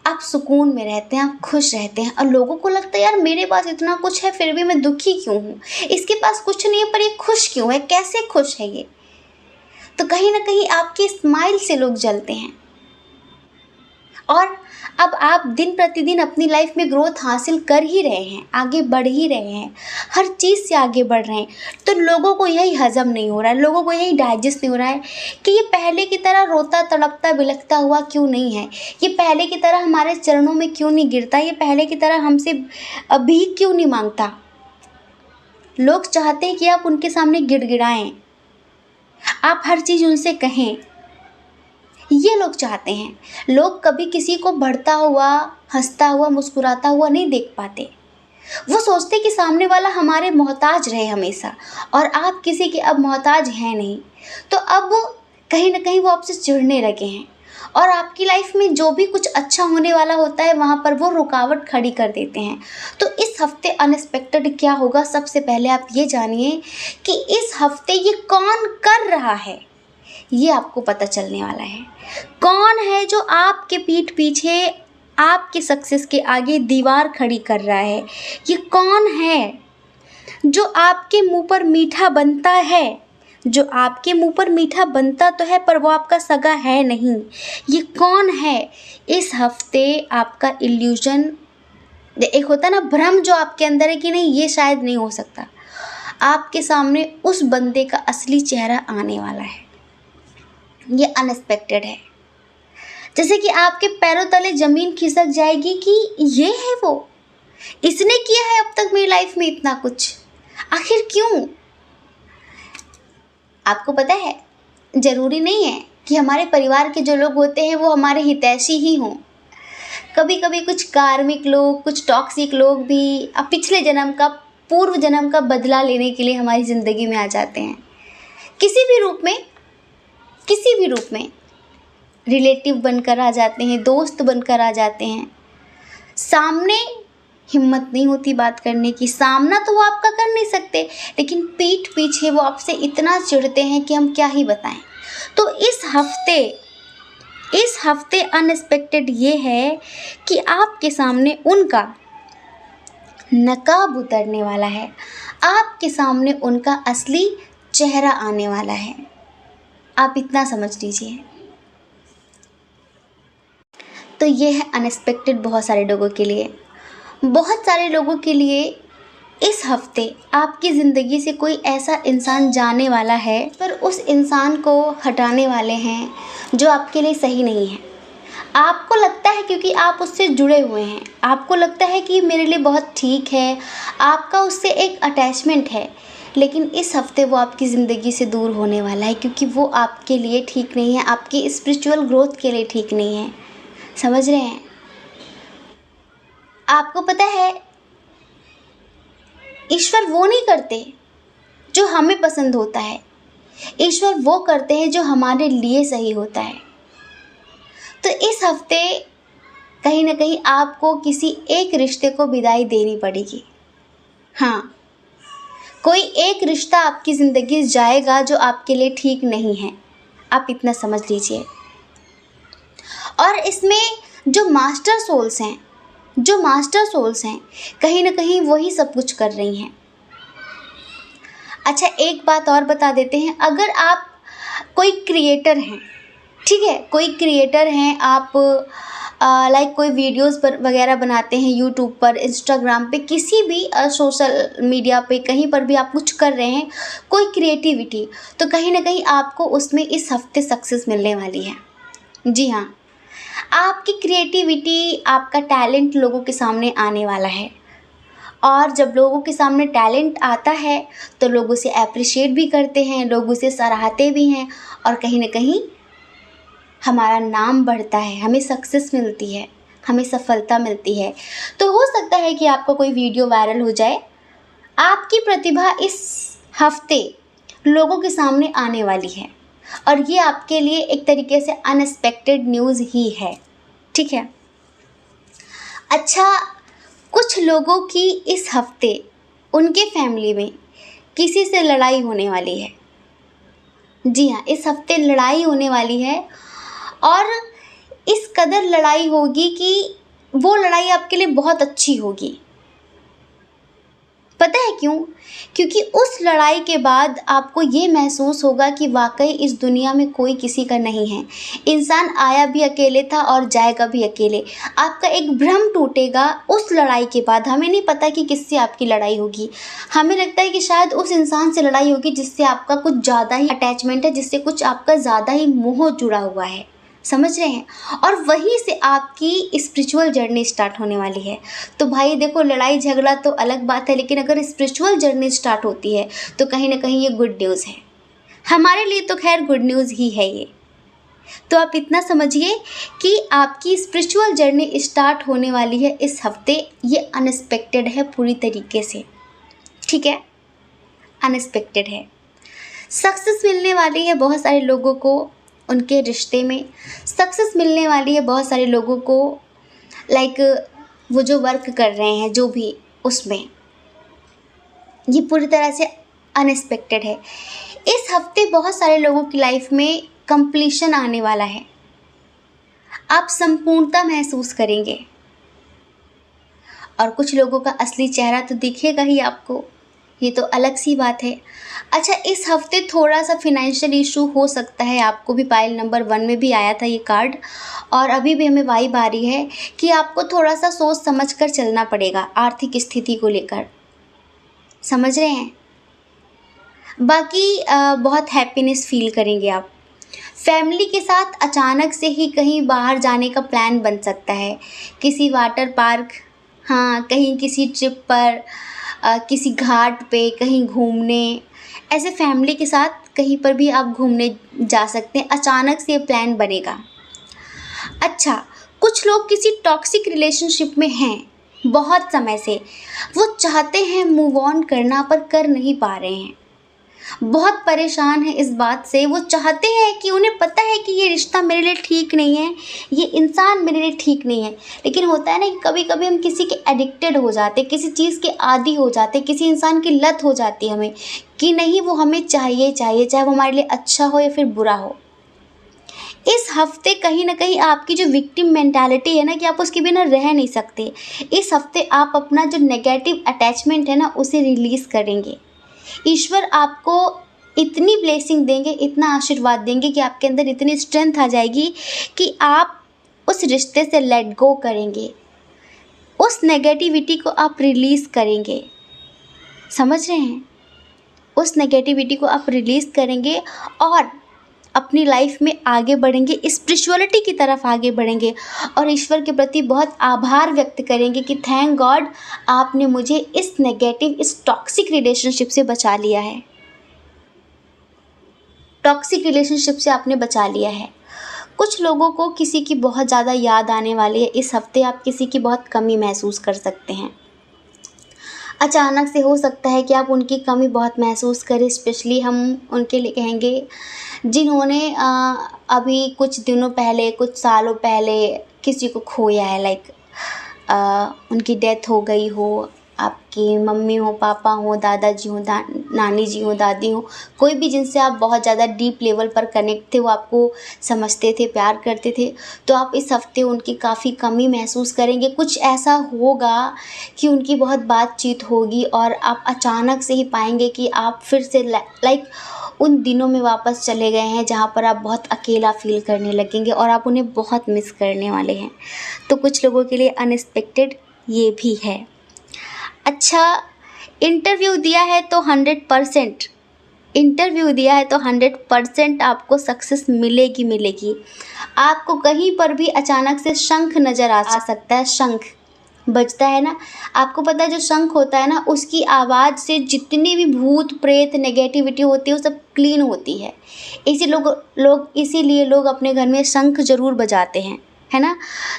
आप सुकून में रहते हैं, आप खुश रहते हैं, और लोगों को लगता है यार मेरे पास इतना कुछ है फिर भी मैं दुखी क्यों हूँ, इसके पास कुछ नहीं है पर ये खुश क्यों है, कैसे खुश है ये। तो कहीं ना कहीं आपके स्माइल से लोग जलते हैं। और अब आप दिन प्रतिदिन अपनी लाइफ में ग्रोथ हासिल कर ही रहे हैं, आगे बढ़ ही रहे हैं, हर चीज़ से आगे बढ़ रहे हैं, तो लोगों को यही हजम नहीं हो रहा है, लोगों को यही डाइजेस्ट नहीं हो रहा है कि ये पहले की तरह रोता तड़पता बिलखता हुआ क्यों नहीं है, ये पहले की तरह हमारे चरणों में क्यों नहीं गिरता, ये पहले की तरह हमसे भीख क्यों नहीं मांगता। लोग चाहते हैं कि आप उनके सामने गिड़गिड़ाएं, आप हर चीज़ उनसे कहें, ये लोग चाहते हैं। लोग कभी किसी को बढ़ता हुआ, हंसता हुआ, मुस्कुराता हुआ नहीं देख पाते। वो सोचते कि सामने वाला हमारे मोहताज रहे हमेशा, और आप किसी के अब मोहताज हैं नहीं, तो अब कहीं ना कहीं वो आपसे चिढ़ने लगे हैं, और आपकी लाइफ में जो भी कुछ अच्छा होने वाला होता है वहाँ पर वो रुकावट खड़ी कर देते हैं। तो इस हफ्ते अनएक्सपेक्टेड क्या होगा, सबसे पहले आप ये जानिए कि इस हफ्ते ये कौन कर रहा है, ये आपको पता चलने वाला है। कौन है जो आपके पीठ पीछे आपके सक्सेस के आगे दीवार खड़ी कर रहा है, ये कौन है जो आपके मुंह पर मीठा बनता है, जो आपके मुंह पर मीठा बनता तो है पर वो आपका सगा है नहीं, ये कौन है। इस हफ्ते आपका इल्यूजन, एक होता है ना भ्रम जो आपके अंदर है कि नहीं ये शायद नहीं हो सकता, आपके सामने उस बंदे का असली चेहरा आने वाला है। ये अनएक्सपेक्टेड है, जैसे कि आपके पैरों तले ज़मीन खिसक जाएगी कि ये है वो, इसने किया है अब तक मेरी लाइफ में इतना कुछ, आखिर क्यों। आपको पता है, ज़रूरी नहीं है कि हमारे परिवार के जो लोग होते हैं वो हमारे हितैषी ही हों। कभी कभी कुछ कार्मिक लोग, कुछ टॉक्सिक लोग भी पिछले जन्म का, पूर्व जन्म का बदला लेने के लिए हमारी ज़िंदगी में आ जाते हैं, किसी भी रूप में, किसी भी रूप में रिलेटिव बनकर आ जाते हैं, दोस्त बनकर आ जाते हैं। सामने हिम्मत नहीं होती बात करने की, सामना तो वो आपका कर नहीं सकते, लेकिन पीठ पीछे वो आपसे इतना चिढ़ते हैं कि हम क्या ही बताएं। तो इस हफ्ते अनएक्सपेक्टेड ये है कि आपके सामने उनका नकाब उतरने वाला है, आपके सामने उनका असली चेहरा आने वाला है, आप इतना समझ लीजिए। तो ये है अनएक्सपेक्टेड बहुत सारे लोगों के लिए। बहुत सारे लोगों के लिए इस हफ्ते आपकी ज़िंदगी से कोई ऐसा इंसान जाने वाला है, पर उस इंसान को हटाने वाले हैं जो आपके लिए सही नहीं है। आपको लगता है क्योंकि आप उससे जुड़े हुए हैं, आपको लगता है कि मेरे लिए बहुत ठीक है, आपका उससे एक अटैचमेंट है, लेकिन इस हफ्ते वो आपकी ज़िंदगी से दूर होने वाला है, क्योंकि वो आपके लिए ठीक नहीं है, आपकी स्पिरिचुअल ग्रोथ के लिए ठीक नहीं है। समझ रहे हैं? आपको पता है, ईश्वर वो नहीं करते जो हमें पसंद होता है, ईश्वर वो करते हैं जो हमारे लिए सही होता है। तो इस हफ्ते कहीं ना कहीं आपको किसी एक रिश्ते को विदाई देनी पड़ेगी। हाँ, कोई एक रिश्ता आपकी ज़िंदगी जाएगा जो आपके लिए ठीक नहीं है, आप इतना समझ लीजिए। और इसमें जो मास्टर सोल्स हैं, कहीं ना कहीं वही सब कुछ कर रही हैं। अच्छा, एक बात और बता देते हैं, अगर आप कोई क्रिएटर हैं, ठीक है, कोई क्रिएटर हैं, आप लाइक कोई वीडियोस वगैरह बनाते हैं यूट्यूब पर, इंस्टाग्राम पे, किसी भी सोशल मीडिया पे, कहीं पर भी आप कुछ कर रहे हैं, कोई क्रिएटिविटी, तो कहीं ना कहीं आपको उसमें इस हफ्ते सक्सेस मिलने वाली है। जी हाँ, आपकी क्रिएटिविटी, आपका टैलेंट लोगों के सामने आने वाला है। और जब लोगों के सामने टैलेंट आता है तो लोग उसे अप्रिशिएट भी करते हैं, लोग उसे सराहते भी हैं, और कहीं ना कहीं हमारा नाम बढ़ता है, हमें सक्सेस मिलती है, हमें सफलता मिलती है। तो हो सकता है कि आपका कोई वीडियो वायरल हो जाए। आपकी प्रतिभा इस हफ्ते लोगों के सामने आने वाली है, और ये आपके लिए एक तरीके से अनएक्सपेक्टेड न्यूज़ ही है। ठीक है। अच्छा, कुछ लोगों की इस हफ्ते उनके फैमिली में किसी से लड़ाई होने वाली है। जी हाँ, इस हफ्ते लड़ाई होने वाली है, और इस कदर लड़ाई होगी कि वो लड़ाई आपके लिए बहुत अच्छी होगी। पता है क्यों? क्योंकि उस लड़ाई के बाद आपको ये महसूस होगा कि वाकई इस दुनिया में कोई किसी का नहीं है। इंसान आया भी अकेले था और जाएगा भी अकेले। आपका एक भ्रम टूटेगा उस लड़ाई के बाद। हमें नहीं पता कि किससे आपकी लड़ाई होगी। हमें लगता है कि शायद उस इंसान से लड़ाई होगी जिससे आपका कुछ ज़्यादा ही अटैचमेंट है, जिससे कुछ आपका ज़्यादा ही मोह जुड़ा हुआ है। समझ रहे हैं? और वहीं से आपकी स्पिरिचुअल जर्नी स्टार्ट होने वाली है। तो भाई देखो, लड़ाई झगड़ा तो अलग बात है, लेकिन अगर स्पिरिचुअल जर्नी स्टार्ट होती है तो कहीं ना कहीं ये गुड न्यूज़ है। हमारे लिए तो खैर गुड न्यूज़ ही है ये। तो आप इतना समझिए कि आपकी स्पिरिचुअल जर्नी स्टार्ट होने वाली है इस हफ्ते। ये अनएक्सपेक्टेड है पूरी तरीके से। ठीक है, अनएक्सपेक्टेड है। सक्सेस मिलने वाली है बहुत सारे लोगों को उनके रिश्ते में। सक्सेस मिलने वाली है बहुत सारे लोगों को, लाइक वो जो वर्क कर रहे हैं जो भी उसमें। ये पूरी तरह से अनएक्सपेक्टेड है। इस हफ्ते बहुत सारे लोगों की लाइफ में कंप्लीशन आने वाला है। आप संपूर्णता महसूस करेंगे, और कुछ लोगों का असली चेहरा तो दिखेगा ही आपको, ये तो अलग सी बात है। अच्छा, इस हफ्ते थोड़ा सा फिनेंशियल इशू हो सकता है। आपको भी पाइल नंबर 1 में भी आया था ये कार्ड, और अभी भी हमें वाइब आ रही है कि आपको थोड़ा सा सोच समझ कर चलना पड़ेगा आर्थिक स्थिति को लेकर। समझ रहे हैं? बाकी बहुत हैप्पीनेस फील करेंगे आप। फैमिली के साथ अचानक से ही कहीं बाहर जाने का प्लान बन सकता है, किसी वाटर पार्क, हाँ कहीं किसी ट्रिप पर, किसी घाट पे कहीं घूमने, ऐसे फैमिली के साथ कहीं पर भी आप घूमने जा सकते हैं। अचानक से प्लान बनेगा। अच्छा, कुछ लोग किसी टॉक्सिक रिलेशनशिप में हैं बहुत समय से। वो चाहते हैं मूव ऑन करना पर कर नहीं पा रहे हैं, बहुत परेशान है इस बात से। वो चाहते हैं कि उन्हें पता है कि ये रिश्ता मेरे लिए ठीक नहीं है, ये इंसान मेरे लिए ठीक नहीं है, लेकिन होता है ना कि कभी कभी हम किसी के एडिक्टेड हो जाते, किसी चीज़ के आदी हो जाते, किसी इंसान की लत हो जाती है हमें कि नहीं वो हमें चाहिए चाहिए, चाहे वो हमारे लिए अच्छा हो या फिर बुरा हो। इस हफ्ते कहीं ना कहीं आपकी जो विक्टिम मेंटालिटी है ना, कि आप उसके बिना रह नहीं सकते, इस हफ्ते आप अपना जो नेगेटिव अटैचमेंट है ना उसे रिलीज़ करेंगे। ईश्वर आपको इतनी ब्लेसिंग देंगे, इतना आशीर्वाद देंगे कि आपके अंदर इतनी स्ट्रेंथ आ जाएगी कि आप उस रिश्ते से लेट गो करेंगे, उस नेगेटिविटी को आप रिलीज़ करेंगे। समझ रहे हैं? उस नेगेटिविटी को आप रिलीज़ करेंगे और अपनी लाइफ में आगे बढ़ेंगे, स्पिरिचुअलिटी की तरफ आगे बढ़ेंगे, और ईश्वर के प्रति बहुत आभार व्यक्त करेंगे कि थैंक गॉड आपने मुझे इस नेगेटिव, इस टॉक्सिक रिलेशनशिप से बचा लिया है। टॉक्सिक रिलेशनशिप से आपने बचा लिया है। कुछ लोगों को किसी की बहुत ज़्यादा याद आने वाली है इस हफ्ते। आप किसी की बहुत कमी महसूस कर सकते हैं। अचानक से हो सकता है कि आप उनकी कमी बहुत महसूस करें। स्पेशली हम उनके लिए कहेंगे जिन्होंने अभी कुछ दिनों पहले, कुछ सालों पहले किसी को खोया है, लाइक उनकी डेथ हो गई हो, आपकी मम्मी हो, पापा हो, दादाजी हो, नानी जी हो, दादी हो, कोई भी जिनसे आप बहुत ज़्यादा डीप लेवल पर कनेक्ट थे, वो आपको समझते थे, प्यार करते थे, तो आप इस हफ्ते उनकी काफ़ी कमी महसूस करेंगे। कुछ ऐसा होगा कि उनकी बहुत बातचीत होगी और आप अचानक से ही पाएंगे कि आप फिर से लाइक उन दिनों में वापस चले गए हैं जहाँ पर आप बहुत अकेला फील करने लगेंगे और आप उन्हें बहुत मिस करने वाले हैं। तो कुछ लोगों के लिए अनएक्सपेक्टेड ये भी है। अच्छा, इंटरव्यू दिया है तो 100% आपको सक्सेस मिलेगी। आपको कहीं पर भी अचानक से शंख नज़र आ सकता है। शंख बजता है ना, आपको पता है जो शंख होता है ना, उसकी आवाज़ से जितनी भी भूत प्रेत नेगेटिविटी होती है वो सब क्लीन होती है। इसीलिए लोग अपने घर में शंख ज़रूर बजाते हैं, है ना।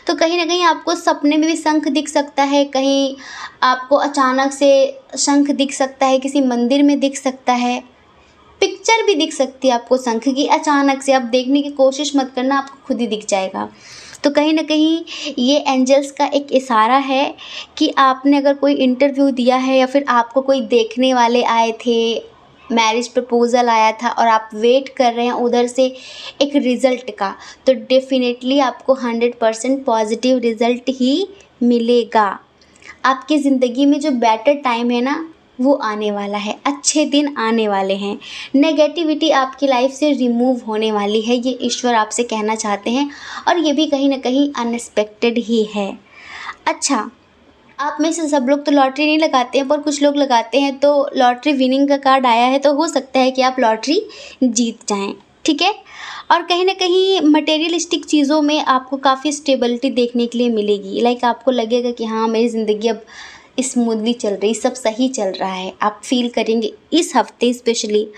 तो कहीं ना कहीं आपको सपने में भी शंख दिख सकता है, कहीं आपको अचानक से शंख दिख सकता है, किसी मंदिर में दिख सकता है, पिक्चर भी दिख सकती है आपको शंख की अचानक से। आप देखने की कोशिश मत करना, आपको खुद ही दिख जाएगा। तो कहीं ना कहीं ये एंजल्स का एक इशारा है कि आपने अगर कोई इंटरव्यू दिया है या फिर आपको कोई देखने वाले आए थे, मैरिज प्रपोज़ल आया था और आप वेट कर रहे हैं उधर से एक रिज़ल्ट का, तो डेफिनेटली आपको 100% पॉजिटिव रिज़ल्ट ही मिलेगा। आपकी ज़िंदगी में जो बेटर टाइम है ना, वो आने वाला है, अच्छे दिन आने वाले हैं, नेगेटिविटी आपकी लाइफ से रिमूव होने वाली है, ये ईश्वर आपसे कहना चाहते हैं। और ये भी कहीं ना कहीं अनएक्सपेक्टेड ही है। अच्छा, आप में से सब लोग तो लॉटरी नहीं लगाते हैं, पर कुछ लोग लगाते हैं, तो लॉटरी विनिंग का कार्ड आया है, तो हो सकता है कि आप लॉटरी जीत जाएं, ठीक है। और कहीं ना कहीं मटेरियलिस्टिक चीज़ों में आपको काफ़ी स्टेबिलिटी देखने के लिए मिलेगी। लाइक आपको लगेगा कि हाँ, मेरी ज़िंदगी अब स्मूथली चल रही, सब सही चल रहा है, आप फील करेंगे इस हफ्ते। स्पेशली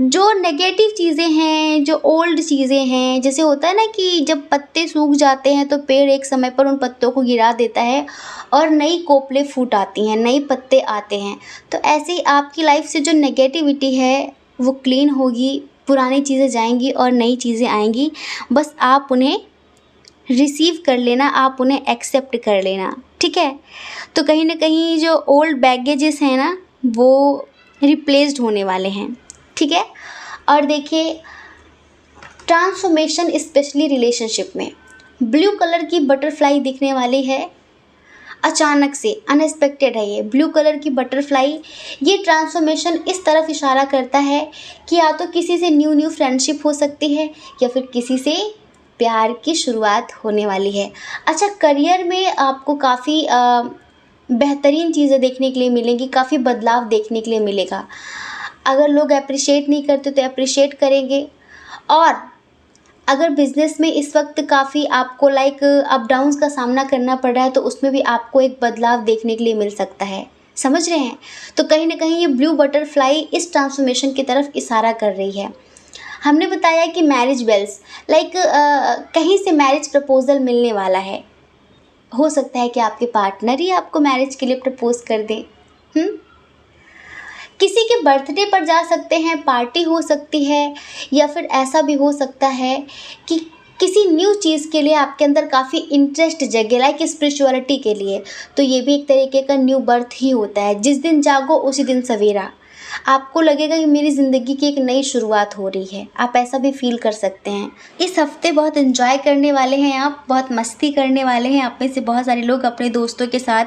जो नेगेटिव चीज़ें हैं, जो ओल्ड चीज़ें हैं, जैसे होता है ना कि जब पत्ते सूख जाते हैं तो पेड़ एक समय पर उन पत्तों को गिरा देता है और नई कोपलें फूट आती हैं, नए पत्ते आते हैं। तो ऐसे ही आपकी लाइफ से जो नेगेटिविटी है वो क्लीन होगी, पुरानी चीज़ें जाएंगी और नई चीज़ें आएंगी। बस आप उन्हें रिसीव कर लेना, आप उन्हें एक्सेप्ट कर लेना, ठीक है। तो कहीं ना कहीं जो ओल्ड बैगेजेस हैं ना, वो रिप्लेस्ड होने वाले हैं, ठीक है। और देखिए, ट्रांसफॉर्मेशन स्पेशली रिलेशनशिप में ब्लू कलर की बटरफ्लाई दिखने वाली है। अचानक से अनएक्सपेक्टेड है ये ब्लू कलर की बटरफ्लाई। ये ट्रांसफॉर्मेशन इस तरफ इशारा करता है कि या तो किसी से न्यू फ्रेंडशिप हो सकती है या फिर किसी से प्यार की शुरुआत होने वाली है। अच्छा, करियर में आपको काफ़ी बेहतरीन चीज़ें देखने के लिए मिलेंगी, काफ़ी बदलाव देखने के लिए मिलेगा। अगर लोग अप्रिशिएट नहीं करते तो अप्रिशिएट करेंगे। और अगर बिज़नेस में इस वक्त काफ़ी आपको लाइक अप डाउन्स का सामना करना पड़ रहा है, तो उसमें भी आपको एक बदलाव देखने के लिए मिल सकता है। समझ रहे हैं। तो कहीं ना कहीं ये ब्लू बटरफ्लाई इस ट्रांसफॉर्मेशन की तरफ इशारा कर रही है। हमने बताया कि मैरिज बेल्स लाइक कहीं से मैरिज प्रपोजल मिलने वाला है। हो सकता है कि आपके पार्टनर ही आपको मैरिज के लिए प्रपोज कर दें। किसी के बर्थडे पर जा सकते हैं, पार्टी हो सकती है, या फिर ऐसा भी हो सकता है कि किसी न्यू चीज़ के लिए आपके अंदर काफ़ी इंटरेस्ट जगे, लाइक स्पिरिचुअलिटी के लिए। तो ये भी एक तरीके का न्यू बर्थ ही होता है। जिस दिन जागो उसी दिन सवेरा, आपको लगेगा कि मेरी ज़िंदगी की एक नई शुरुआत हो रही है। आप ऐसा भी फील कर सकते हैं। इस हफ्ते बहुत एंजॉय करने वाले हैं, आप बहुत मस्ती करने वाले हैं। आप में से बहुत सारे लोग अपने दोस्तों के साथ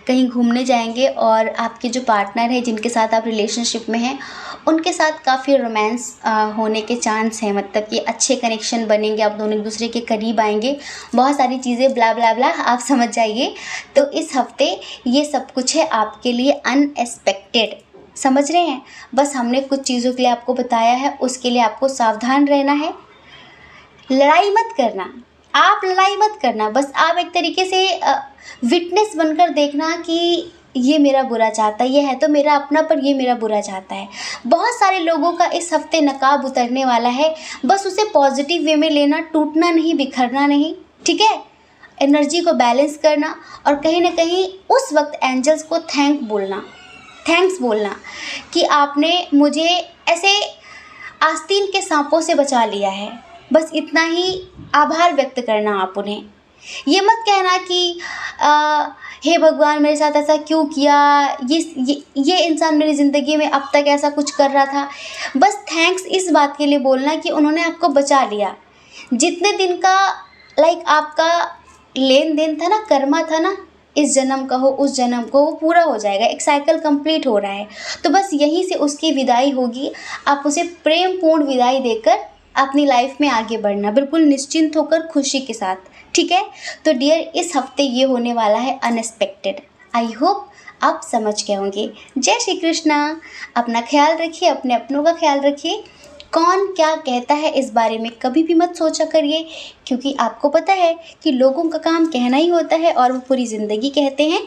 कहीं घूमने जाएंगे और आपके जो पार्टनर है, जिनके साथ आप रिलेशनशिप में हैं, उनके साथ काफ़ी रोमांस होने के चांस हैं। मतलब कि अच्छे कनेक्शन बनेंगे, आप दोनों एक दूसरे के करीब आएंगे, बहुत सारी चीज़ें ब्ला ब्ला ब्ला आप समझ जाइए। तो इस हफ्ते ये सब कुछ है आपके लिए अनएक्सपेक्टेड। समझ रहे हैं। बस हमने कुछ चीज़ों के लिए आपको बताया है, उसके लिए आपको सावधान रहना है। लड़ाई मत करना, आप लड़ाई मत करना, बस आप एक तरीके से विटनेस बनकर देखना कि ये मेरा बुरा चाहता है, ये है तो मेरा अपना, पर ये मेरा बुरा चाहता है। बहुत सारे लोगों का इस हफ्ते नकाब उतरने वाला है, बस उसे पॉजिटिव वे में लेना, टूटना नहीं, बिखरना नहीं, ठीक है। एनर्जी को बैलेंस करना और कहीं ना कहीं उस वक्त एंजल्स को थैंक्स बोलना कि आपने मुझे ऐसे आस्तीन के सांपों से बचा लिया है। बस इतना ही आभार व्यक्त करना आप उन्हें। ये मत कहना कि हे भगवान मेरे साथ ऐसा क्यों किया, ये इंसान मेरी ज़िंदगी में अब तक ऐसा कुछ कर रहा था। बस थैंक्स इस बात के लिए बोलना कि उन्होंने आपको बचा लिया। जितने दिन का आपका लेन देन था ना, कर्मा था ना, इस जन्म का हो उस जन्म को, वो पूरा हो जाएगा। एक साइकिल कंप्लीट हो रहा है, तो बस यहीं से उसकी विदाई होगी। आप उसे प्रेम पूर्ण विदाई देकर अपनी लाइफ में आगे बढ़ना, बिल्कुल निश्चिंत होकर खुशी के साथ, ठीक है। तो डियर, इस हफ्ते ये होने वाला है अनएक्सपेक्टेड। आई होप आप समझ गए होंगे। जय श्री कृष्णा। अपना ख्याल रखिए, अपने अपनों का ख्याल रखिए। कौन क्या कहता है इस बारे में कभी भी मत सोचा करिए, क्योंकि आपको पता है कि लोगों का काम कहना ही होता है और वो पूरी ज़िंदगी कहते हैं।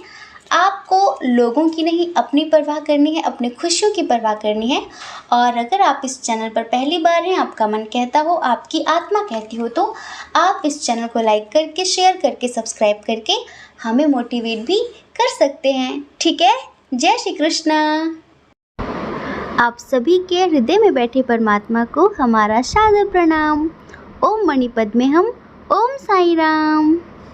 आपको लोगों की नहीं, अपनी परवाह करनी है, अपने खुशियों की परवाह करनी है। और अगर आप इस चैनल पर पहली बार हैं, आपका मन कहता हो, आपकी आत्मा कहती हो, तो आप इस चैनल को लाइक करके, शेयर करके, सब्सक्राइब करके हमें मोटिवेट भी कर सकते हैं, ठीक है। जय श्री कृष्णा। आप सभी के हृदय में बैठे परमात्मा को हमारा सादर प्रणाम। ओम मणिपद में हम। ओम साई राम।